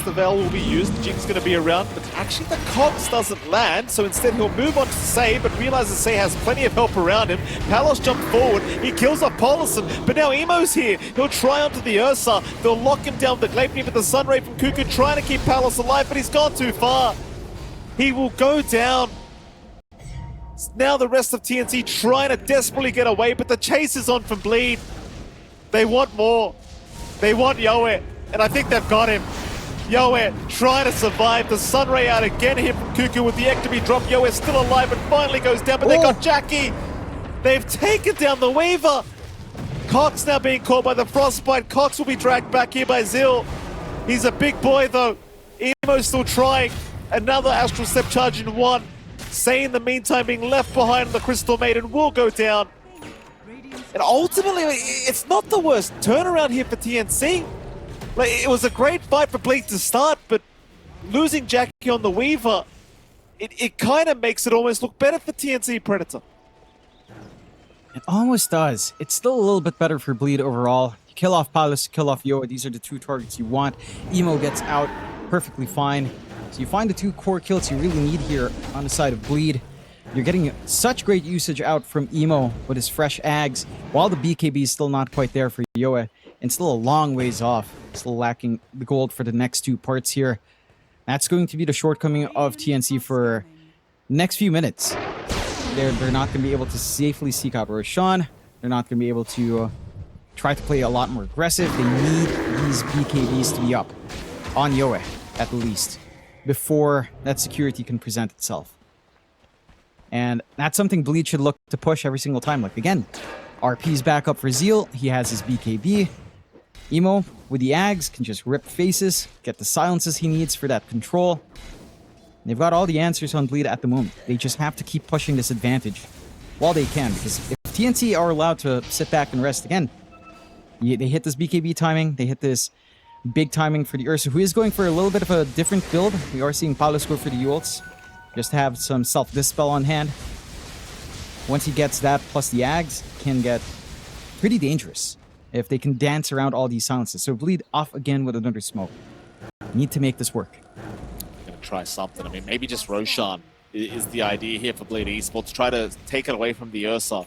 The Veil will be used. Jing's going to be around, but actually the Cox doesn't land, so instead he'll move on to Say, but realizes Say has plenty of help around him. Palos jumps forward, he kills off Paulson, but now Emo's here. He'll try onto the Ursa. They'll lock him down with the Gleipnir, but the Sunray from Cuckoo trying to keep Palos alive, but he's gone too far. He will go down. Now the rest of TNC trying to desperately get away, but the chase is on from Bleed. They want more. They want Yoe, and I think they've got him. Yoe trying to survive. The Sunray out again here from Cuckoo with the Ectomy drop. Yoe still alive and finally goes down, but they got Jackie. They've taken down the Weaver. Cox now being caught by the Frostbite. Cox will be dragged back here by Zil. He's a big boy though. Emo's still trying. Another Astral Step charge in one. Say in the meantime being left behind, the Crystal Maiden will go down. And ultimately, it's not the worst turnaround here for TNC. Like, it was a great fight for Bleak to start, but losing Jackie on the Weaver, it kind of makes it almost look better for TNC Predator. It almost does. It's still a little bit better for Bleed overall. You kill off Palos, you kill off Yoa. These are the two targets you want. Emo gets out perfectly fine. So you find the two core kills you really need here on the side of Bleed. You're getting such great usage out from Emo with his fresh Ags, while the BKB is still not quite there for Yoa, and still a long ways off. Still lacking the gold for the next two parts here. That's going to be the shortcoming of TNC for the next few minutes. They're not going to be able to safely seek out Roshan. They're not going to be able to try to play a lot more aggressive. They need these BKBs to be up on Yoe, at the least, before that security can present itself. And that's something Bleed should look to push every single time. Like, again, RP's back up for Zeal. He has his BKB. Emo, with the Ags, can just rip faces, get the silences he needs for that control. They've got all the answers on Bleed at the moment. They just have to keep pushing this advantage while they can, because if TNC are allowed to sit back and rest again, they hit this BKB timing, they hit this big timing for the Ursa, who is going for a little bit of a different build. We are seeing Palos go for the ults, just to have some self-dispel on hand. Once he gets that, plus the Ags, can get pretty dangerous if they can dance around all these silences. So Bleed off again with another smoke. Need to make this work. Gonna try something. I mean, maybe just Roshan is the idea here for Bleed Esports. Try to take it away from the Ursa.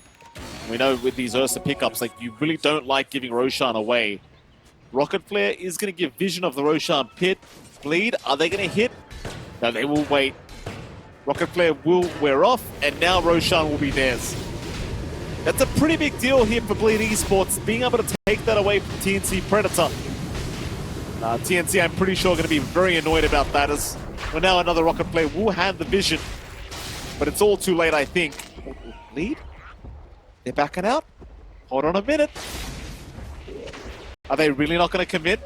We know with these Ursa pickups, like, you really don't like giving Roshan away. Rocket Flare is going to give vision of the Roshan pit. Bleed, are they going to hit? No, they will wait. Rocket Flare will wear off, and now Roshan will be theirs. That's a pretty big deal here for Bleed Esports, being able to take that away from TNC Predator. TNC, I'm pretty sure, going to be very annoyed about that, as well, now another Rocket Flare will have the vision, but it's all too late, I think. Bleed? They're backing out? Hold on a minute. Are they really not going to commit?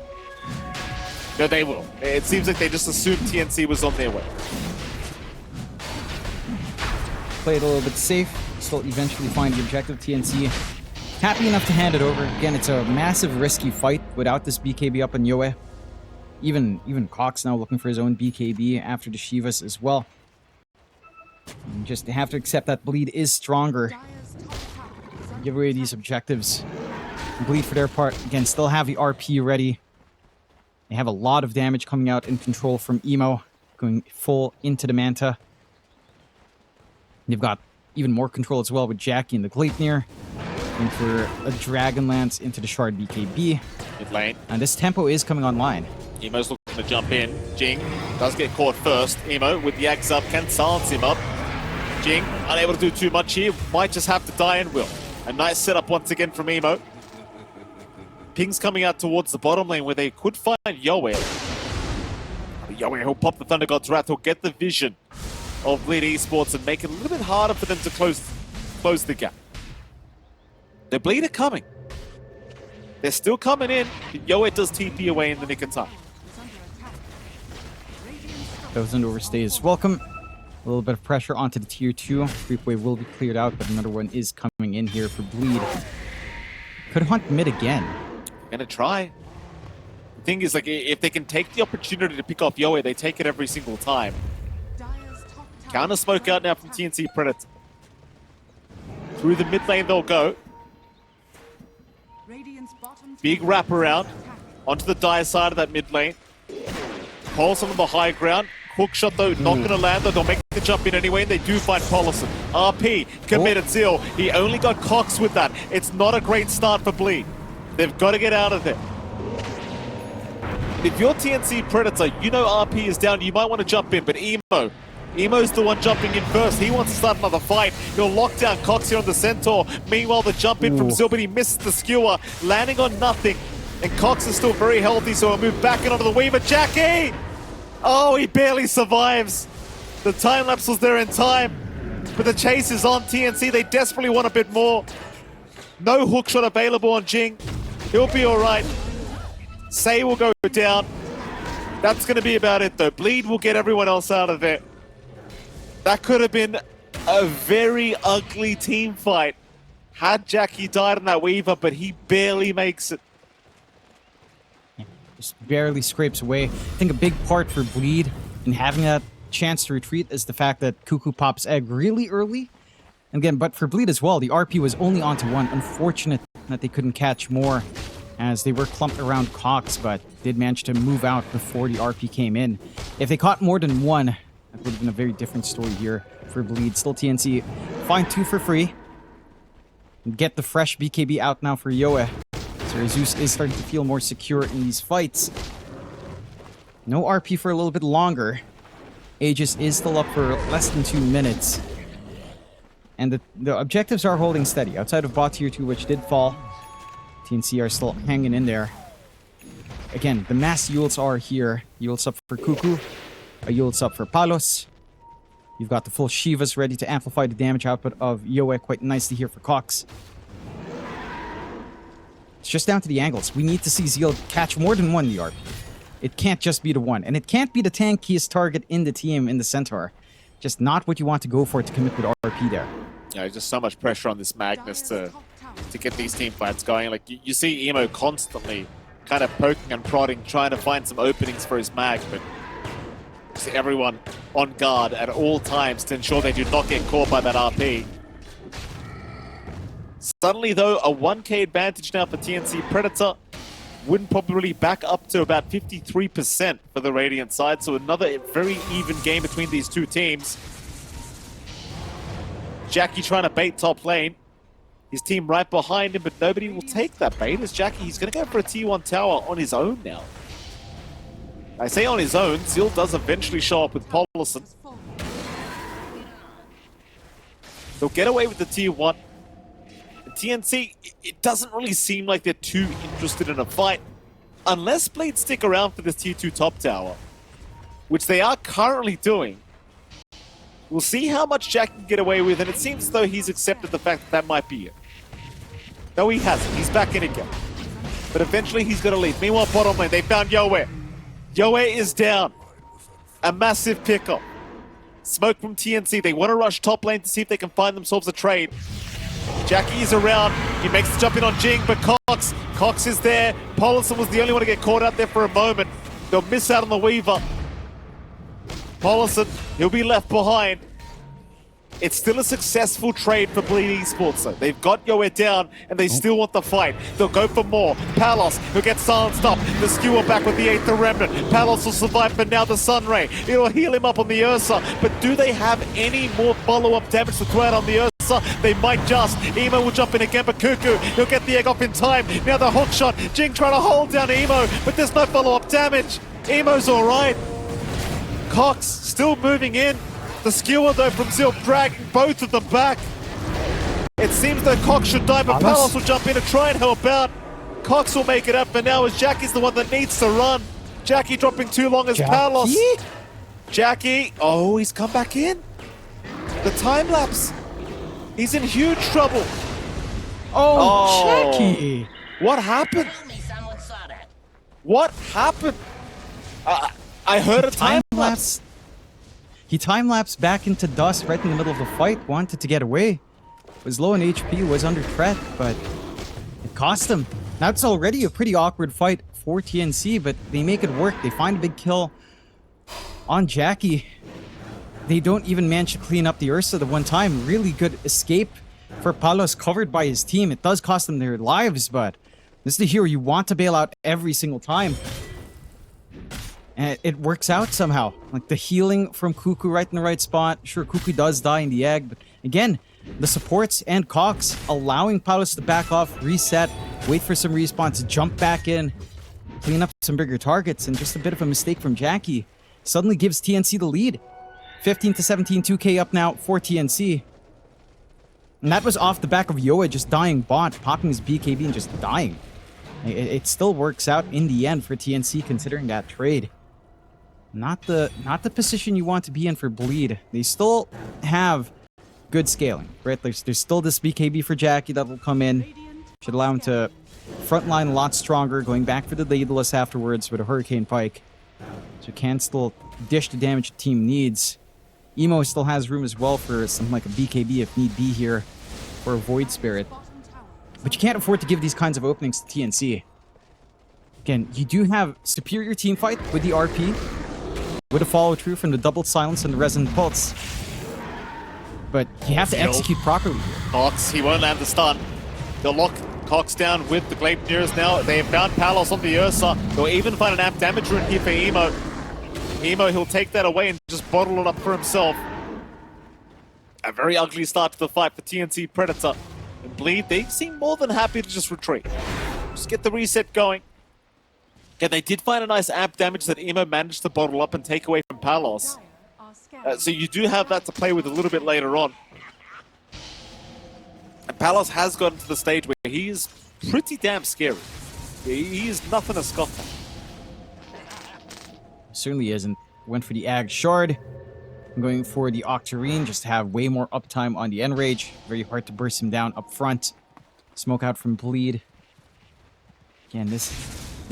No, they will. It seems like they just assumed TNC was on their way. Play it a little bit safe. Still eventually find the objective. TNC happy enough to hand it over. Again, it's a massive risky fight without this BKB up on Yoe. Even Cox now looking for his own BKB after the Shivas as well. And just have to accept that Bleed is stronger. Give away these objectives. Bleed, for their part, again, still have the RP ready. They have a lot of damage coming out in control from Emo, going full into the Manta. They've got even more control as well with Jackie and the Gleipnir. And for a Dragonlance into the Shard BKB. Mid lane. And this tempo is coming online. Emo's looking to jump in. Jing does get caught first. Emo with the axe up can silence him up. Jing unable to do too much here. Might just have to die and will. A nice setup once again from Emo. Ping's coming out towards the bottom lane where they could find Yoe. Yoe, he'll pop the Thunder God's Wrath. He'll get the vision of Bleed Esports and make it a little bit harder for them to close the gap. The Bleed are coming. They're still coming in. Yoe does TP away in the nick of time. Doesn't overstay is welcome. A little bit of pressure onto the tier 2. Creep wave will be cleared out, but another one is coming in here for Bleed. Could hunt mid again. Gonna try. The thing is, like, if they can take the opportunity to pick off Yoe, they take it every single time. Counter smoke out now from TNC Predator. Through the mid lane they'll go. Big wraparound onto the dire side of that mid lane. Paulson on the high ground. Hook shot though, not going to land though. They'll make the jump in anyway, and they do find Paulson. RP committed Zeal. He only got Cox with that. It's not a great start for Bleed. They've got to get out of there. If you're TNC Predator, you know RP is down. You might want to jump in, but Emo's the one jumping in first. He wants to start another fight. He'll lock down Cox here on the Centaur. Meanwhile, the jump in from Zeal, but he misses the skewer, landing on nothing. And Cox is still very healthy, so he'll move back in onto the Weaver. Jackie! Oh, he barely survives. The time lapse was there in time, but the chase is on. TNC, they desperately want a bit more. No hook shot available on Jing. He'll be all right. Say will go down. That's going to be about it, though. Bleed will get everyone else out of there. That could have been a very ugly team fight had Jackie died on that Weaver, but he barely makes it. Just barely scrapes away. I think a big part for Bleed in having that chance to retreat is the fact that Cuckoo pops egg really early. And again, but for Bleed as well, the RP was only onto one. Unfortunate that they couldn't catch more as they were clumped around Cox, but did manage to move out before the RP came in. If they caught more than one, that would have been a very different story here for Bleed. Still TNC find 2 for free. Get the fresh BKB out now for Yoe. So Zeus is starting to feel more secure in these fights. No RP for a little bit longer. Aegis is still up for less than 2 minutes. And the objectives are holding steady. Outside of bot tier 2, which did fall, TNC are still hanging in there. Again, the mass Yules are here. Yules up for Cuckoo. A Yules up for Palos. You've got the full Shivas ready to amplify the damage output of Yoe. Quite nicely here for Cox. It's just down to the angles. We need to see Zeal catch more than one DRP. It can't just be the one. And it can't be the tankiest target in the team in the Centaur. Just not what you want to go for to commit with RP there. Yeah, just so much pressure on this Magnus to get these team fights going. Like, you see Emo constantly kind of poking and prodding, trying to find some openings for his mag, but see everyone on guard at all times to ensure they do not get caught by that RP. Suddenly, though, a 1k advantage now for TNC Predator. Win probably back up to about 53% for the Radiant side, so another very even game between these two teams. Jackie trying to bait top lane. His team right behind him, but nobody will take that bait. As Jackie, he's going to go for a T1 tower on his own now. I say on his own, Zeal does eventually show up with Paulson. They'll get away with the T1. TNC, it doesn't really seem like they're too interested in a fight unless Blades stick around for this T2 top tower, which they are currently doing. We'll see how much Jack can get away with, and it seems as though he's accepted the fact that that might be it. No, he hasn't. He's back in again. But eventually he's going to leave. Meanwhile, bottom lane, they found Yoe. Yoe is down. A massive pickup. Smoke from TNC. They want to rush top lane to see if they can find themselves a trade. Jackie is around. He makes the jump in on Jing, but Cox is there. Paulson was the only one to get caught out there for a moment. They'll miss out on the Weaver. Paulson, he'll be left behind. It's still a successful trade for Bleed Esports, though. They've got Yoe down, and they still want the fight. They'll go for more. Palos, he'll get silenced up. The skewer back with the 8th Remnant. Palos will survive, but now the Sunray. It'll heal him up on the Ursa. But do they have any more follow-up damage to throw out on the Ursa? They might just. Emo will jump in again, but Cuckoo, he'll get the egg off in time. Now the hook shot. Jing trying to hold down Emo, but there's no follow-up damage. Emo's all right. Cox still moving in. The skewer, though, from Zeal dragging both of them back. It seems that Cox should die, but Palos will jump in and try and help out. Cox will make it up, but now as Jackie's the one that needs to run. Jackie dropping too long as Palos. Jackie, oh, he's come back in. The time lapse. He's in huge trouble. Oh, Jackie. What happened? What happened? I heard a time lapse. He time-lapsed back into dust right in the middle of the fight, wanted to get away. Was low in HP, was under threat, but it cost him. Now it's already a pretty awkward fight for TNC, but they make it work. They find a big kill on Jackie. They don't even manage to clean up the Ursa the one time. Really good escape for Palos covered by his team. It does cost them their lives, but this is the hero you want to bail out every single time. And it works out somehow. Like the healing from Cuckoo right in the right spot. Sure, Cuckoo does die in the egg, but again, the supports and Cox allowing Palos to back off, reset, wait for some respawn to jump back in, clean up some bigger targets, and just a bit of a mistake from Jackie suddenly gives TNC the lead. 15 to 17, 2K up now for TNC. And that was off the back of Yoa just dying bot, popping his BKB and just dying. It still works out in the end for TNC considering that trade. Not the position you want to be in for Bleed. They still have good scaling, right? There's still this BKB for Jackie that will come in. Should allow him to frontline a lot stronger, going back for the Daedalus afterwards with a Hurricane Pike. So can still dish the damage the team needs. Emo still has room as well for something like a BKB if need be here, or a Void Spirit. But you can't afford to give these kinds of openings to TNC. Again, you do have superior team fight with the RP, with a follow-through from the Double Silence and the Resonant Pulse. But you have to execute properly here. Cox, he won't land the stun. They'll lock Cox down with the Gleipnirs now. They have found Palos on the Ursa. They'll even find an amp damager in here for Emo. Emo, he'll take that away and just bottle it up for himself. A very ugly start to the fight for TNC Predator. And Bleed, they seem more than happy to just retreat. Just get the reset going. Yeah, they did find a nice amp damage that Emo managed to bottle up and take away from Palos. So you do have that to play with a little bit later on. And Palos has gotten to the stage where he is pretty damn scary. He is nothing to scoff at. Certainly isn't. Went for the Ag Shard. I'm going for the Octarine just to have way more uptime on the Enrage. Very hard to burst him down up front. Smoke out from Bleed. Again, this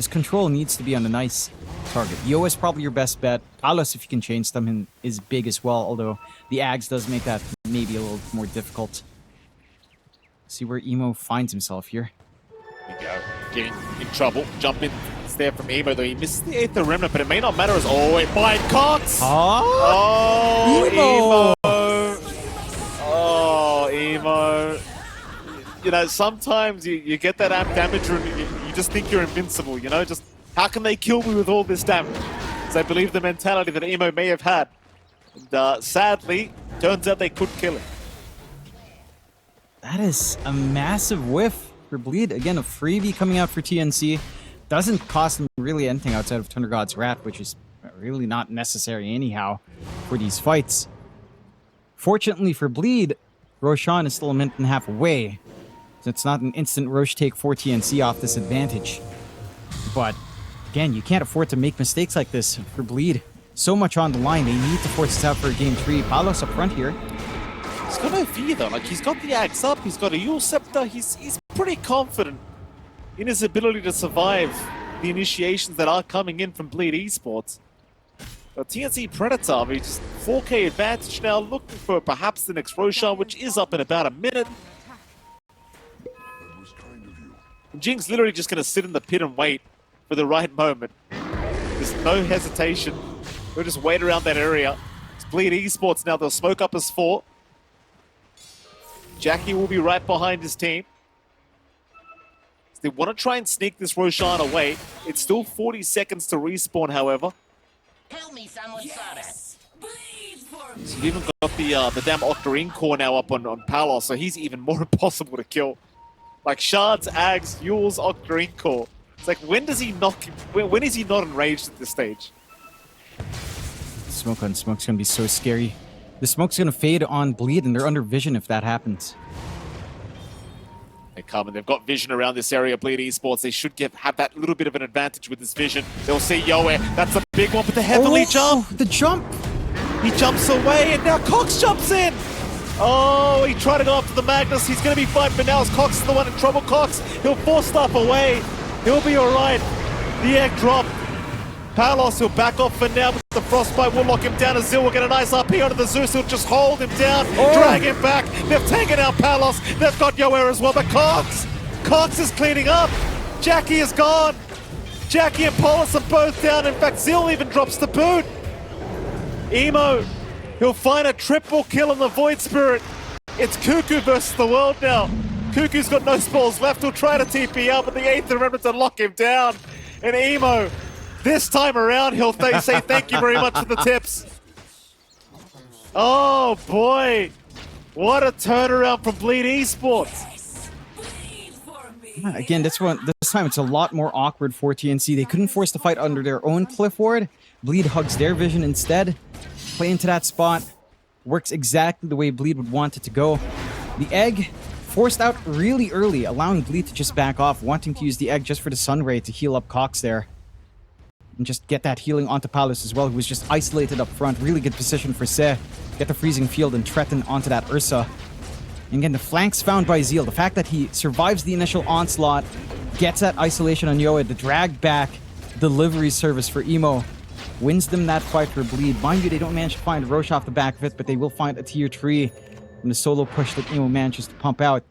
control needs to be on a nice target. Yo is probably your best bet. Palos, if you can chain stun him, is big as well, although the Ags does make that maybe a little more difficult. See where Emo finds himself here. There we go. Getting in trouble. Jump in there from Emo, though he misses the Aether Remnant, but it may not matter as... Oh, it by Cox! Oh, Emo! Oh, Emo. You know, sometimes you get that amp damage and you just think you're invincible, you know? Just, how can they kill me with all this damage? So I believe the mentality that Emo may have had. And sadly, turns out they could kill him. That is a massive whiff for Bleed. Again, a freebie coming out for TNC. Doesn't cost them really anything outside of Thunder God's Wrath, which is really not necessary anyhow for these fights. Fortunately for Bleed, Roshan is still a minute and a half away. So it's not an instant Roche take for TNC off this advantage. But again, you can't afford to make mistakes like this for Bleed. So much on the line, they need to force this out for game 3. Palos up front here. He's got no fear though, like he's got the axe up, he's got a Yule Scepter, he's pretty confident in his ability to survive the initiations that are coming in from Bleed Esports. But TNC Predator, I mean, just 4K advantage now, looking for perhaps the next Roshan, which is up in about a minute. And Jing's literally just going to sit in the pit and wait for the right moment. There's no hesitation. We'll just wait around that area. It's Bleed Esports now, they'll smoke up as 4. Jackie will be right behind his team. They want to try and sneak this Roshan away. It's still 40 seconds to respawn, however. Tell me someone saw that. So you've even got the damn Octarine core now up on Palos, so he's even more impossible to kill. Like Shards, Ags, Yule's Octarine core. It's like, when does he knock him? When is he not enraged at this stage? Smoke on smoke's gonna be so scary. The smoke's gonna fade on Bleed, and they're under vision if that happens. They come and they've got vision around this area. Bleed Esports, they should have that little bit of an advantage with this vision. They'll see Yoe. That's a big one, but the heavenly jump. The jump. He jumps away, and now Cox jumps in. Oh, he tried to go after the Magnus. He's going to be fine, but now Cox is the one in trouble. Cox, he'll force stuff away. He'll be all right. The egg drop. Palos will back off for now, but the Frostbite will lock him down. Azil will get a nice RP onto the Zeus. He'll just hold him down, drag him back. They've taken out Palos. They've got Yoer as well, but Cox is cleaning up. Jackie is gone. Jackie and Palos are both down. In fact, Zil even drops the boot. Emo, he'll find a triple kill on the Void Spirit. It's Cuckoo versus the world now. Cuckoo's got no spells left. He'll try to TP out, but the 8th remembered to lock him down. And Emo, this time around, he'll say thank you very much for the tips. Oh boy, what a turnaround from Bleed Esports. Again, this time it's a lot more awkward for TNC. They couldn't force the fight under their own cliff ward. Bleed hugs their vision instead. Play into that spot. Works exactly the way Bleed would want it to go. The egg forced out really early, allowing Bleed to just back off, wanting to use the egg just for the sun ray to heal up Cox there. And just get that healing onto Palos as well, who was just isolated up front. Really good position for Se. Get the freezing field and threaten onto that Ursa. And again, the flanks found by Zeal. The fact that he survives the initial onslaught, gets that isolation on Yoa, the drag back delivery service for Emo, wins them that fight for Bleed. Mind you, they don't manage to find Roche off the back of it, but they will find a tier 3 from the solo push that Emo manages to pump out.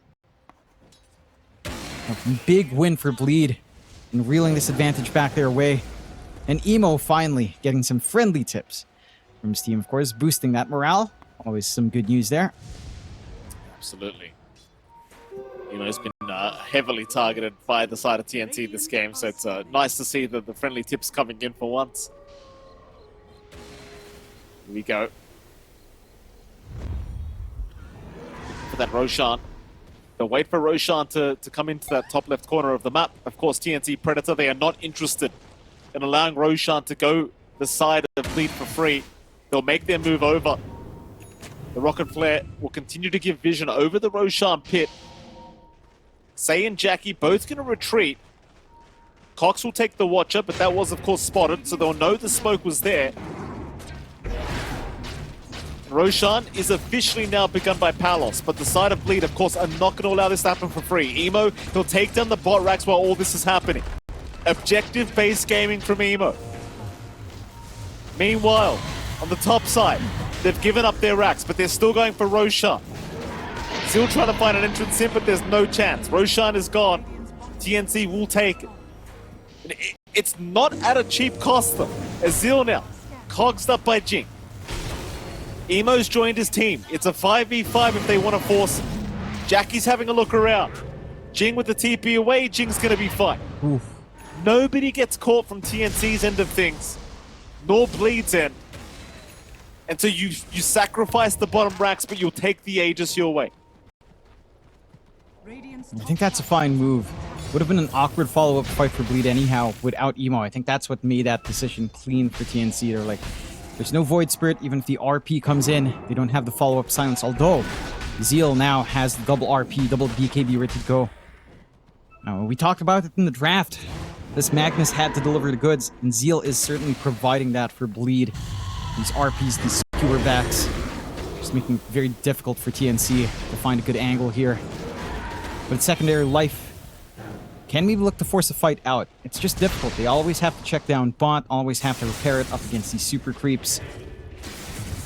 A big win for Bleed in reeling this advantage back their way. And Emo finally getting some friendly tips from his team, of course, boosting that morale. Always some good news there. Absolutely. Emo's been heavily targeted by the side of TNC this game, so it's nice to see the friendly tips coming in for once. Here we go. For that Roshan. They'll wait for Roshan to come into that top left corner of the map. Of course, TNC Predator, they are not interested in allowing Roshan to go the side of Bleed for free. They'll make their move over. The Rocket Flare will continue to give vision over the Roshan pit. Say and Jackie both going to retreat. Cox will take the Watcher, but that was, of course, spotted, so they'll know the smoke was there. Roshan is officially now begun by Palos, but the side of Bleed, of course, are not going to allow this to happen for free. Emo, he'll take down the bot racks while all this is happening. Objective-based gaming from Emo. Meanwhile, on the top side, they've given up their racks, but they're still going for Roshan. Still trying to find an entrance in, but there's no chance. Roshan is gone. TNC will take it. It's not at a cheap cost, though. Azil now, cogsed up by Jing. Emo's joined his team. It's a 5v5 if they want to force it. Jackie's having a look around. Jing with the TP away, Jing's going to be fine. Oof. Nobody gets caught from TNC's end of things, nor Bleed's end. And so you sacrifice the bottom racks, but you'll take the Aegis your way. I think that's a fine move. Would have been an awkward follow-up fight for Bleed anyhow without Emo. I think that's what made that decision clean for TNC. They're like, there's no Void Spirit. Even if the RP comes in, they don't have the follow-up silence. Although, Zeal now has the double RP, double BKB ready to go. Now, we talked about it in the draft. This Magnus had to deliver the goods, and Zeal is certainly providing that for Bleed. These RPs, these skewer backs, just making it very difficult for TNC to find a good angle here. But it's secondary life. Can we look to force a fight out? It's just difficult. They always have to check down bot, always have to repair it up against these super creeps.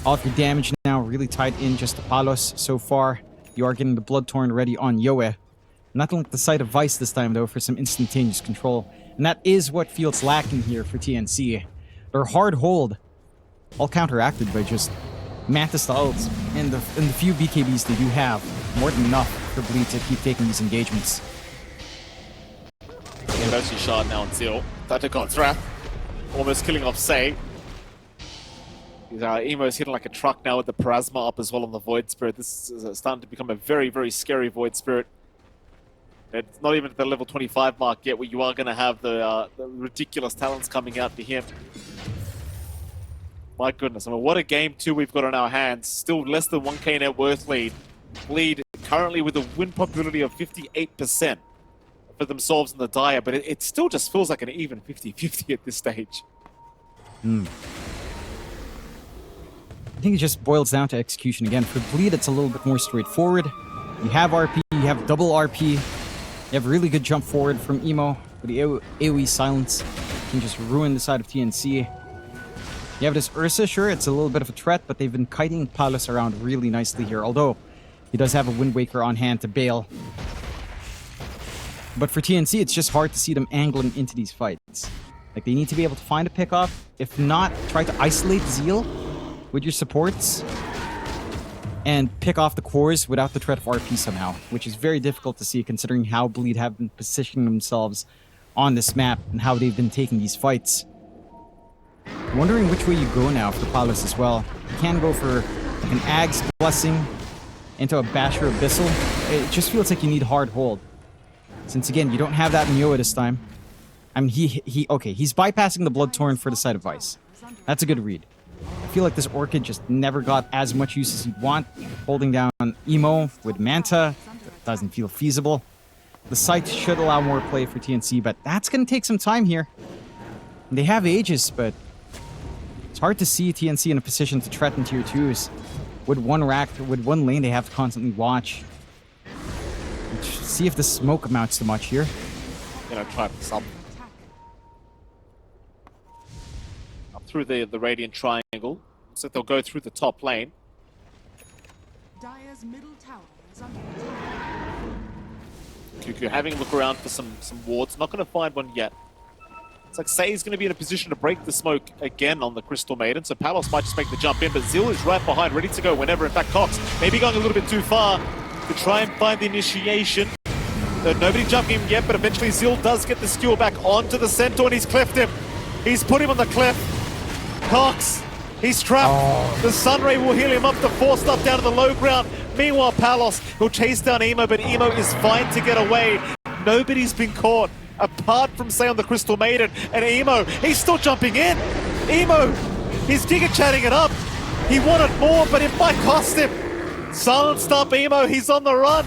All of your damage now really tied in just to Palos so far. You are getting the Bloodtorn ready on Yoe. Not like the side of Vice this time, though, for some instantaneous control. And that is what feels lacking here for TNC. Their hard hold, all counteracted by just Mantis to ults. And the few BKBs they do have, more than enough for Bleed to keep taking these engagements. Mercy shard now on Zeal. Thundergod's Wrath. Almost killing off Say. Emo's hitting like a truck now with the Plasma up as well on the Void Spirit. This is starting to become a very, very scary Void Spirit. It's not even at the level 25 mark yet, where you are going to have the ridiculous talents coming out to him. My goodness, I mean, what a game 2 we've got on our hands. Still less than 1k net worth lead. Bleed currently with a win probability of 58% for themselves in the Dire, but it still just feels like an even 50-50 at this stage. I think it just boils down to execution again. For Bleed, it's a little bit more straightforward. You have RP, you have double RP, you have really good jump forward from Emo, with the AoE silence can just ruin the side of TNC. You have this Ursa, sure, it's a little bit of a threat, but they've been kiting Palos around really nicely here, although he does have a Wind Waker on hand to bail. But for TNC, it's just hard to see them angling into these fights. Like, they need to be able to find a pickoff. If not, try to isolate Zeal with your supports and pick off the cores without the threat of RP somehow, which is very difficult to see considering how Bleed have been positioning themselves on this map and how they've been taking these fights. I'm wondering which way you go now for Palos as well. You can go for like an Ag's Blessing into a Basher Abyssal. It just feels like you need hard hold. Since again, you don't have that in Yoa this time. I mean, he's bypassing the Blood Torrent for the Site of Vice. That's a good read. I feel like this Orchid just never got as much use as you'd want. Holding down Emo with Manta doesn't feel feasible. The site should allow more play for TNC, but that's going to take some time here. They have Aegis, but it's hard to see TNC in a position to threaten tier 2s. With one rack, with one lane they have to constantly watch. See if the smoke amounts to much here. Try some. Up through the Radiant Triangle. So they'll go through the top lane. Dire's middle tower is under attack. Cuckoo having a look around for some wards. Not going to find one yet. It's like Say's going to be in a position to break the smoke again on the Crystal Maiden, so Palos might just make the jump in, but Zil is right behind, ready to go whenever. In fact, Cox maybe going a little bit too far to try and find the initiation. Nobody jumping him yet, but eventually Zil does get the skewer back onto the Centaur, and he's cleft him. He's put him on the cliff. Cox, he's trapped. Oh. The Sunray will heal him up to force stuff down to the low ground. Meanwhile, Palos will chase down Emo, but Emo is fine to get away. Nobody's been caught, apart from Say on the Crystal Maiden. And Emo, he's still jumping in. Emo, he's giga-chatting it up. He wanted more, but it might cost him. Silenced up Emo, he's on the run.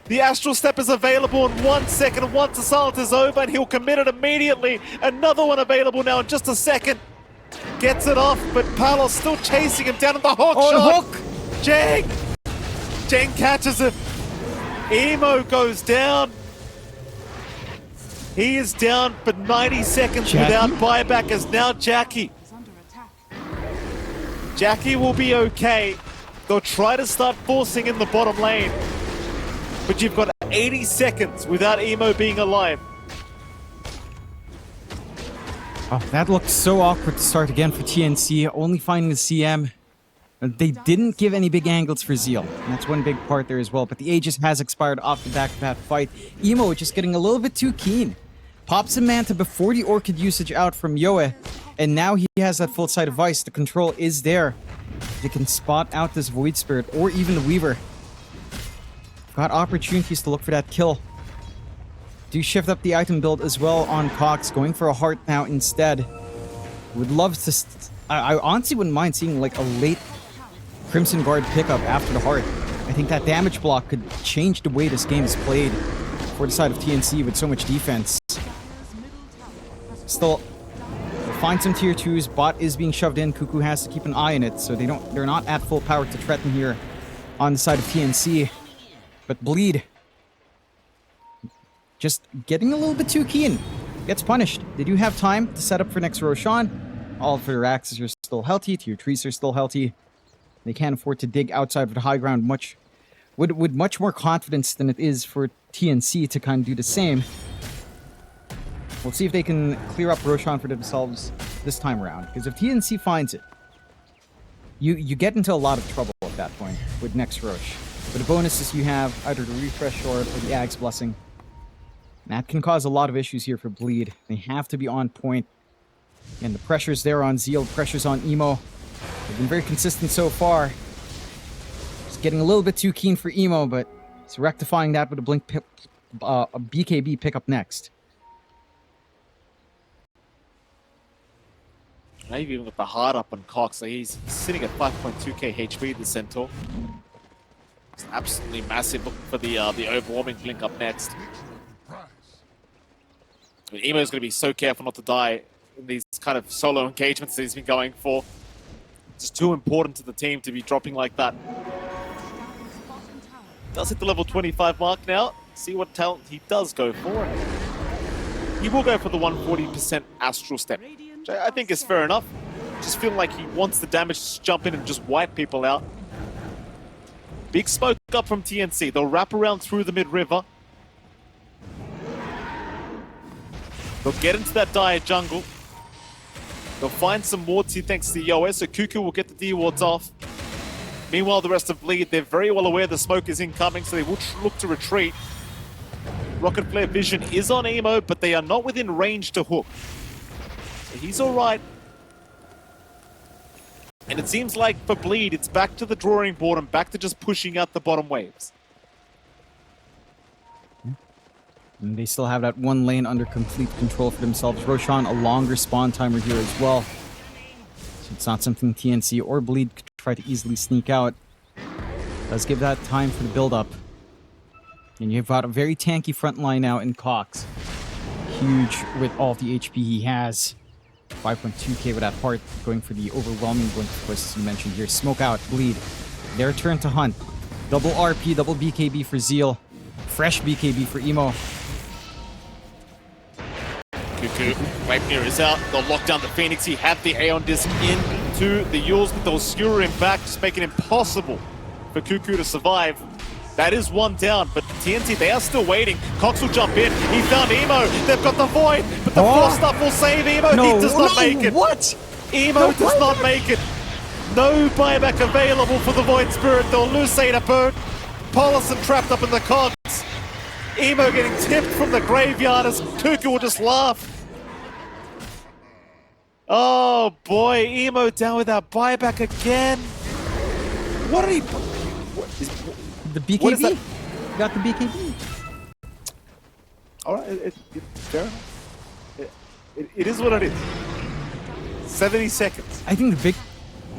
The Astral Step is available in 1 second. Once the silence is over, and he'll commit it immediately. Another one available now in just a second. Gets it off, but Palos still chasing him down in the hook shot. Hook! Jeng catches him. Emo goes down. He is down for 90 seconds without buyback, as now Jackie. Is under attack. Jackie will be okay. They'll try to start forcing in the bottom lane. But you've got 80 seconds without Emo being alive. Oh, that looked so awkward to start again for TNC, only finding the CM. They didn't give any big angles for Zeal, and that's one big part there as well, but the Aegis has expired off the back of that fight. Emo just getting a little bit too keen. Pops a Manta before the Orchid usage out from Yoe, and now he has that full Site of Vice. The control is there. They can spot out this Void Spirit, or even the Weaver. Got opportunities to look for that kill. Do shift up the item build as well on Cox, going for a heart now instead. Would love to... I honestly wouldn't mind seeing like a late Crimson Guard pickup after the heart. I think that damage block could change the way this game is played for the side of TNC with so much defense. Still, we'll find some tier 2s. Bot is being shoved in. Cuckoo has to keep an eye on it, so they're not at full power to threaten here on the side of TNC. But Bleed, just getting a little bit too keen. Gets punished. They do have time to set up for next Roshan. All of their axes are still healthy. Tier 3s are still healthy. They can't afford to dig outside of the high ground with much more confidence than it is for TNC to kind of do the same. We'll see if they can clear up Roshan for themselves this time around. Because if TNC finds it, you get into a lot of trouble at that point with next Rosh. But the bonuses you have, either the Refresh or the Ag's Blessing. That can cause a lot of issues here for Bleed. They have to be on point. And the pressure's there on Zeal, pressure's on Emo. They've been very consistent so far. Just getting a little bit too keen for Emo, but he's rectifying that with a a BKB pickup next. Now you've even got the hard up on Cox. So he's sitting at 5.2k HP, the Centaur. It's absolutely massive. Looking for the overwhelming blink up next. But Emo's going to be so careful not to die in these kind of solo engagements that he's been going for. It's too important to the team to be dropping like that. Does hit the level 25 mark now. See what talent he does go for. He will go for the 140% Astral Step, which I think is fair enough. Just feeling like he wants the damage to jump in and just wipe people out. Big smoke up from TNC. They'll wrap around through the mid-river. They'll get into that dire jungle. They'll find some wards here thanks to the Yoe, so Cuckoo will get the D wards off. Meanwhile, the rest of Bleed, they're very well aware the smoke is incoming, so they will look to retreat. Rocket Flare vision is on Emo, but they are not within range to hook. So he's all right. And it seems like for Bleed, it's back to the drawing board and back to just pushing out the bottom waves. And they still have that one lane under complete control for themselves. Roshan, a longer spawn timer here as well. So it's not something TNC or Bleed could try to easily sneak out. Does give that time for the build-up. And you've got a very tanky front line now in Cox. Huge with all the HP he has. 5.2k with that part, going for the overwhelming blink, of course, as you mentioned here. Smoke out, Bleed. Their turn to hunt. Double RP, double BKB for Zeal. Fresh BKB for Emo. Cuckoo, Rapier is out. They'll lock down the Phoenix. He had the Aeon Disc into the Yules, but they'll skewer him back, just make it impossible for Cuckoo to survive. That is one down, but TNC, they are still waiting. Cox will jump in. He found Emo. They've got the Void, but the Force stuff will save Emo. No, He does not make it. What? Emo does not make it. No buyback available for the Void Spirit. They'll lose Ada Bird. Paulison trapped up in the cogs. Emo getting tipped from the graveyard as Cuckoo will just laugh. Oh boy, Emo down with that buyback again. What did he... The BKB? What is that? You got the BKB. Alright, fair enough. It is what it is. 70 seconds. I think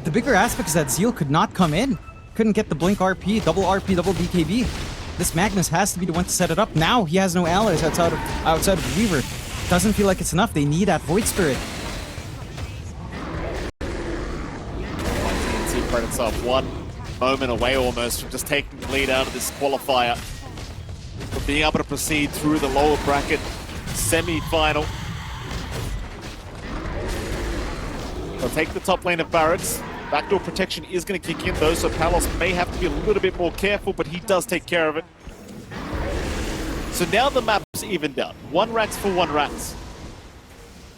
the bigger aspect is that Zeal could not come in. Couldn't get the Blink RP, double BKB. This Magnus has to be the one to set it up. Now he has no allies outside of Weaver. Doesn't feel like it's enough. They need that Void Spirit. TNC Predators are one moment away almost from just taking the lead out of this qualifier. From being able to proceed through the lower bracket semi-final. They'll take the top lane of Barracks. Backdoor protection is going to kick in though, so Palos may have to be a little bit more careful, but he does take care of it. So now the map's evened out. 1 Rax for 1 Rax.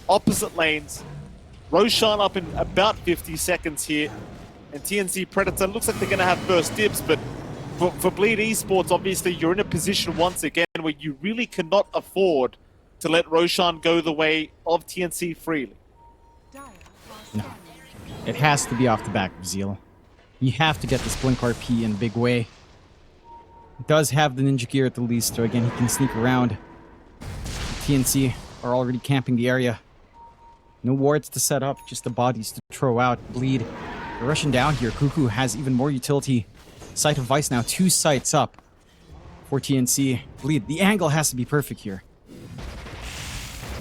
Opposite lanes. Roshan up in about 50 seconds here. And TNC Predator looks like they're going to have first dibs, but for Bleed Esports, obviously you're in a position once again where you really cannot afford to let Roshan go the way of TNC freely. No. It has to be off the back of Zeal. You have to get this Blink RP in a big way. It does have the ninja gear at the least, so again, he can sneak around. TNC are already camping the area. No wards to set up, just the bodies to throw out. Bleed. They're rushing down here. Cuckoo has even more utility. Sight of Vice now, 2 sights up for TNC. Bleed. The angle has to be perfect here.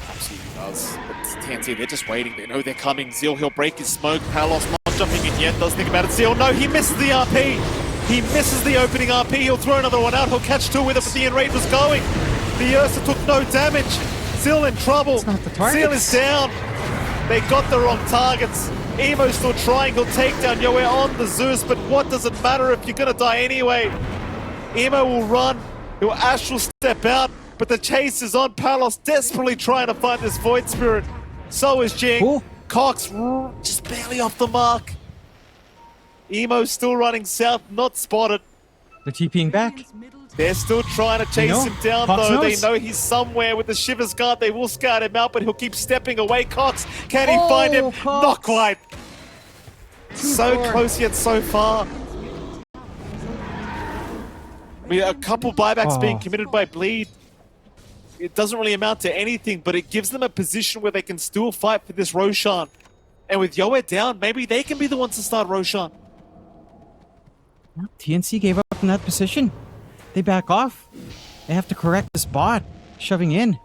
Absolutely does. But TNC, they're just waiting. They know they're coming. Zeal, he'll break his smoke. Palos not jumping in yet. Does think about it. Zeal, no, he misses the RP. He misses the opening RP. He'll throw another one out. He'll catch 2 with it, but the enrage was going. The Ursa took no damage. Zeal in trouble. It's not the targets. Zeal is down. They got the wrong targets. Emo's still trying. He'll take down Yoe on the Zeus, but what does it matter if you're going to die anyway? Emo will run. He'll astral step out, but the chase is on. Palos desperately trying to find this Void Spirit. So is Jing. Ooh. Cox just barely off the mark. Emo still running south, not spotted. They're TPing back. They're still trying to chase him down, Cox though. knows. They know he's somewhere with the Shivers Guard. They will scout him out, but he'll keep stepping away. Cox, can he find him? Cox. Not quite. So far. close yet so far. I mean, a couple buybacks being committed by Bleed. It doesn't really amount to anything, but it gives them a position where they can still fight for this Roshan. And with Yoe down, maybe they can be the ones to start Roshan. TNC gave up in that position. They back off. They have to correct this bot shoving in.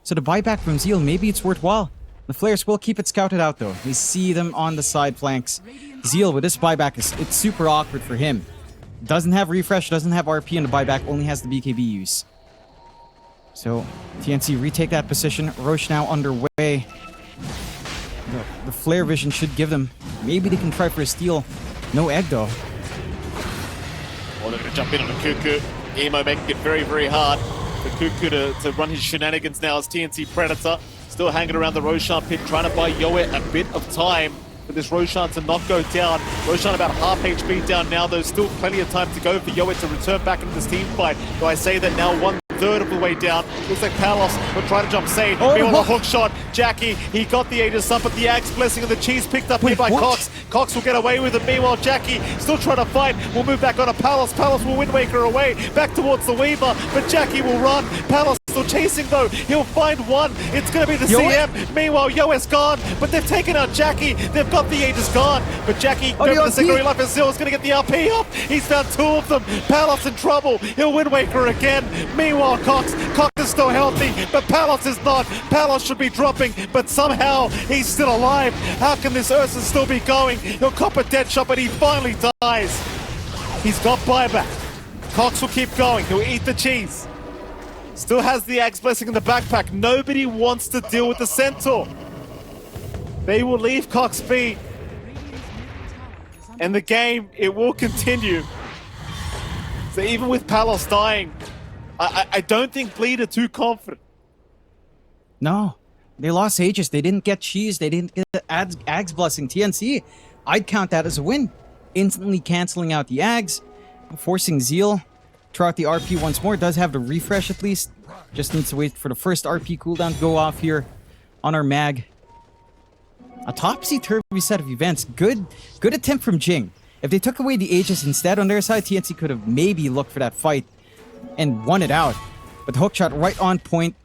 So the buyback from Zeal, maybe it's worthwhile. The Flares will keep it scouted out though. We see them on the side flanks. Zeal with this buyback, it's super awkward for him. Doesn't have refresh, doesn't have RP, and the buyback only has the BKB use. So TNC retake that position. Roche now underway. The flare vision should give them. Maybe they can try for a steal. No egg though. Well, they're going to jump in on a Cuckoo. Emo making it very, very hard for Cuckoo to run his shenanigans now as TNC Predator. Still hanging around the Roshan pit, trying to buy Yoe a bit of time. for this Roshan to not go down. Roshan about half HP down now. There's still plenty of time to go for Yoet to return back into this team fight. Do I say that now 1/3 of the way down? Looks like Palos will try to jump Sane. Meanwhile, a hook shot. Jackie, he got the Aegis up, but the Axe Blessing and the cheese picked up here by what? Cox. Cox will get away with it. Meanwhile, Jackie still trying to fight. We'll move back on to Palos. Palos will Wind Waker away. Back towards the Weaver, but Jackie will run. Palos still chasing though. He'll find one. It's going to be the CM. Meanwhile, Yo's gone, but they've taken out Jackie. They've got the Aegis gone, but Jackie going for the secondary life as Zil is going to get the RP up. He's found 2 of them. Palos in trouble. He'll Wind Waker again. Meanwhile, Cox is still healthy, but Palos is not. Palos should be dropping, but somehow he's still alive. How can this Ursa still be going? He'll cop a dead shot, but he finally dies. He's got buyback. Cox will keep going. He'll eat the cheese. Still has the Axe Blessing in the backpack. Nobody wants to deal with the Centaur. They will leave Cox be. And the game, it will continue. So even with Palos dying, I don't think Bleed are too confident. No, they lost Aegis. They didn't get cheese. They didn't get Ags Blessing. TNC, I'd count that as a win. Instantly canceling out the Ags, forcing Zeal. Try out the RP once more. Does have to refresh at least. Just needs to wait for the first RP cooldown to go off here on our mag. A topsy-turvy set of events. Good attempt from Jing. If they took away the Aegis instead on their side, TNC could have maybe looked for that fight and won it out. But the hook shot right on point.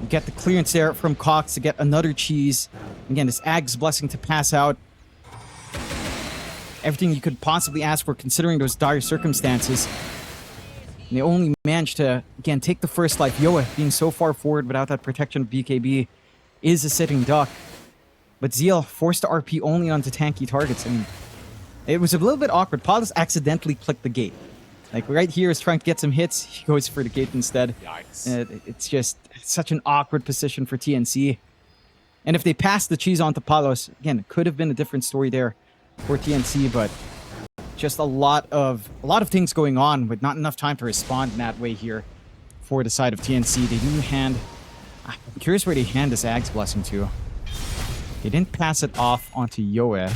You get the clearance there from Cox to get another cheese. Again, this Ags Blessing to pass out. Everything you could possibly ask for considering those dire circumstances. And they only managed to, again, take the first life. Yoa being so far forward without that protection of BKB is a sitting duck. But Zeal forced to RP only onto tanky targets. And it was a little bit awkward. Palos accidentally clicked the gate. Like right here is trying to get some hits. He goes for the gate instead. Yikes. It's just such an awkward position for TNC. And if they passed the cheese onto Palos, again, it could have been a different story there for TNC, but just a lot of things going on with not enough time to respond in that way here for the side of TNC. They do hand... I'm curious where they hand this Axe Blessing to. They didn't pass it off onto Yoe.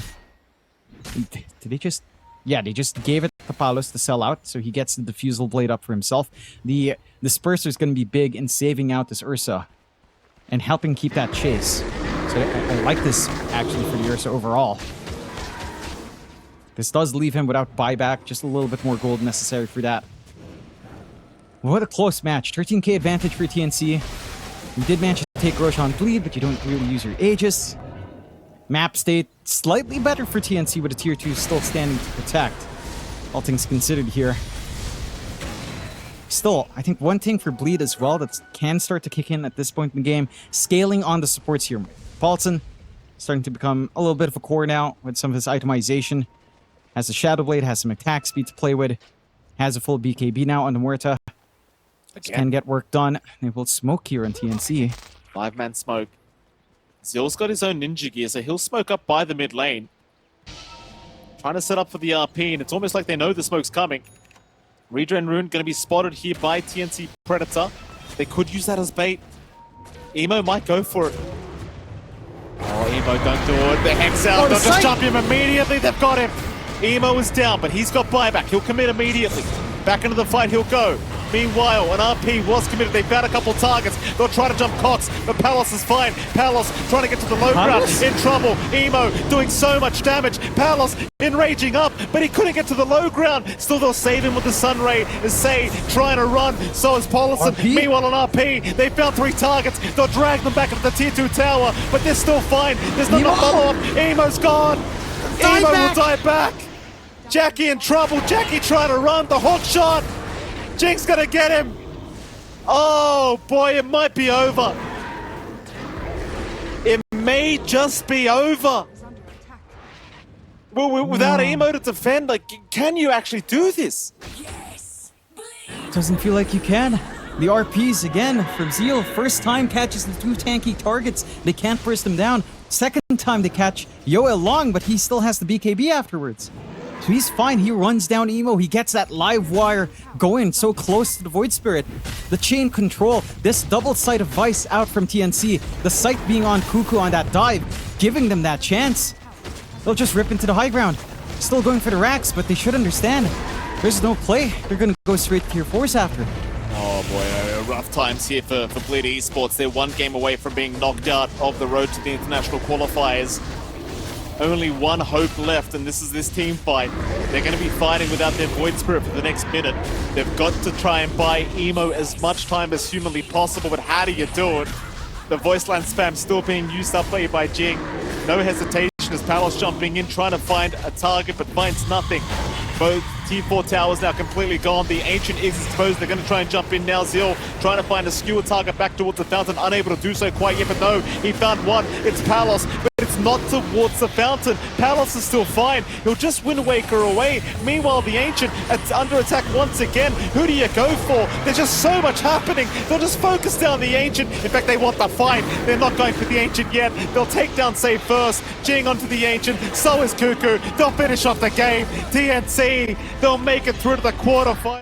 Did they just... Yeah, they just gave it to Palos to sell out, so he gets the Diffusal Blade up for himself. The Disperser is going to be big in saving out this Ursa and helping keep that chase. So I like this, actually, for the Ursa overall. This does leave him without buyback, just a little bit more gold necessary for that. What a close match. 13k advantage for TNC. You did manage to take Roshan Bleed, but you don't really use your Aegis. Map state slightly better for TNC with a tier 2 still standing to protect. All things considered here. Still, I think one thing for Bleed as well that can start to kick in at this point in the game, scaling on the supports here. Paulson starting to become a little bit of a core now with some of his itemization. Has the Shadow Blade, has some attack speed to play with. Has a full BKB now on the Muerta. Can get work done. They will smoke here on TNC. 5-man smoke. Zill's got his own ninja gear, so he'll smoke up by the mid lane. Trying to set up for the RP, and it's almost like they know the smoke's coming. Redren Rune going to be spotted here by TNC Predator. They could use that as bait. Emo might go for it. Oh, Emo, don't do it. The Hex out. They'll just jump him immediately. They've got him. Emo is down, but he's got buyback. He'll commit immediately. Back into the fight he'll go. Meanwhile, an RP was committed. They found a couple targets. They'll try to jump Cox, but Palos is fine. Palos trying to get to the low ground. In trouble. Emo doing so much damage. Palos enraging up, but he couldn't get to the low ground. Still, they'll save him with the Sun Ray. Say trying to run. So is Paulson. Meanwhile, an RP. They found 3 targets. They'll drag them back into the tier 2 tower, but they're still fine. There's not enough follow-up. Emo's gone. Emo will die back. Jackie in trouble. Jackie trying to run. The hook shot. Jing's gonna get him. Oh boy, it might be over. It may just be over. Is under attack. Well, without Emo to defend, like, can you actually do this? Doesn't feel like you can. The RPs again from Zeal. First time catches the 2 tanky targets. They can't burst them down. Second time they catch Yoel Long, but he still has the BKB afterwards. So he's fine. He runs down Emo. He gets that live wire going so close to the Void Spirit. The chain control. This double sight of Vice out from TNC. The sight being on Cuckoo on that dive, giving them that chance. they'll just rip into the high ground. Still going for the racks, but they should understand. There's no play. They're gonna go straight to tier 4s after. Oh boy, rough times here for Bleed Esports. They're one game away from being knocked out of the road to the international qualifiers. Only one hope left, and this is this team fight. They're going to be fighting without their Void Spirit for the next minute. They've got to try and buy Emo as much time as humanly possible, but how do you do it? The Voiceland spam still being used up by Jing. No hesitation as Palos jumping in, trying to find a target, but finds nothing. Both T4 towers now completely gone. The Ancient is exposed. They're going to try and jump in now. Zeal trying to find a skewer target back towards the fountain. Unable to do so quite yet, but no, he found one. It's Palos, but it's not towards the fountain. Palos is still fine. He'll just Wind Waker away. Meanwhile, the Ancient is under attack once again. Who do you go for? There's just so much happening. They'll just focus down the Ancient. In fact, they want the fight. They're not going for the Ancient yet. They'll take down Save first. Jing onto the Ancient. So is Cuckoo. They'll finish off the game. TNC, they'll make it through to the quarterfinals.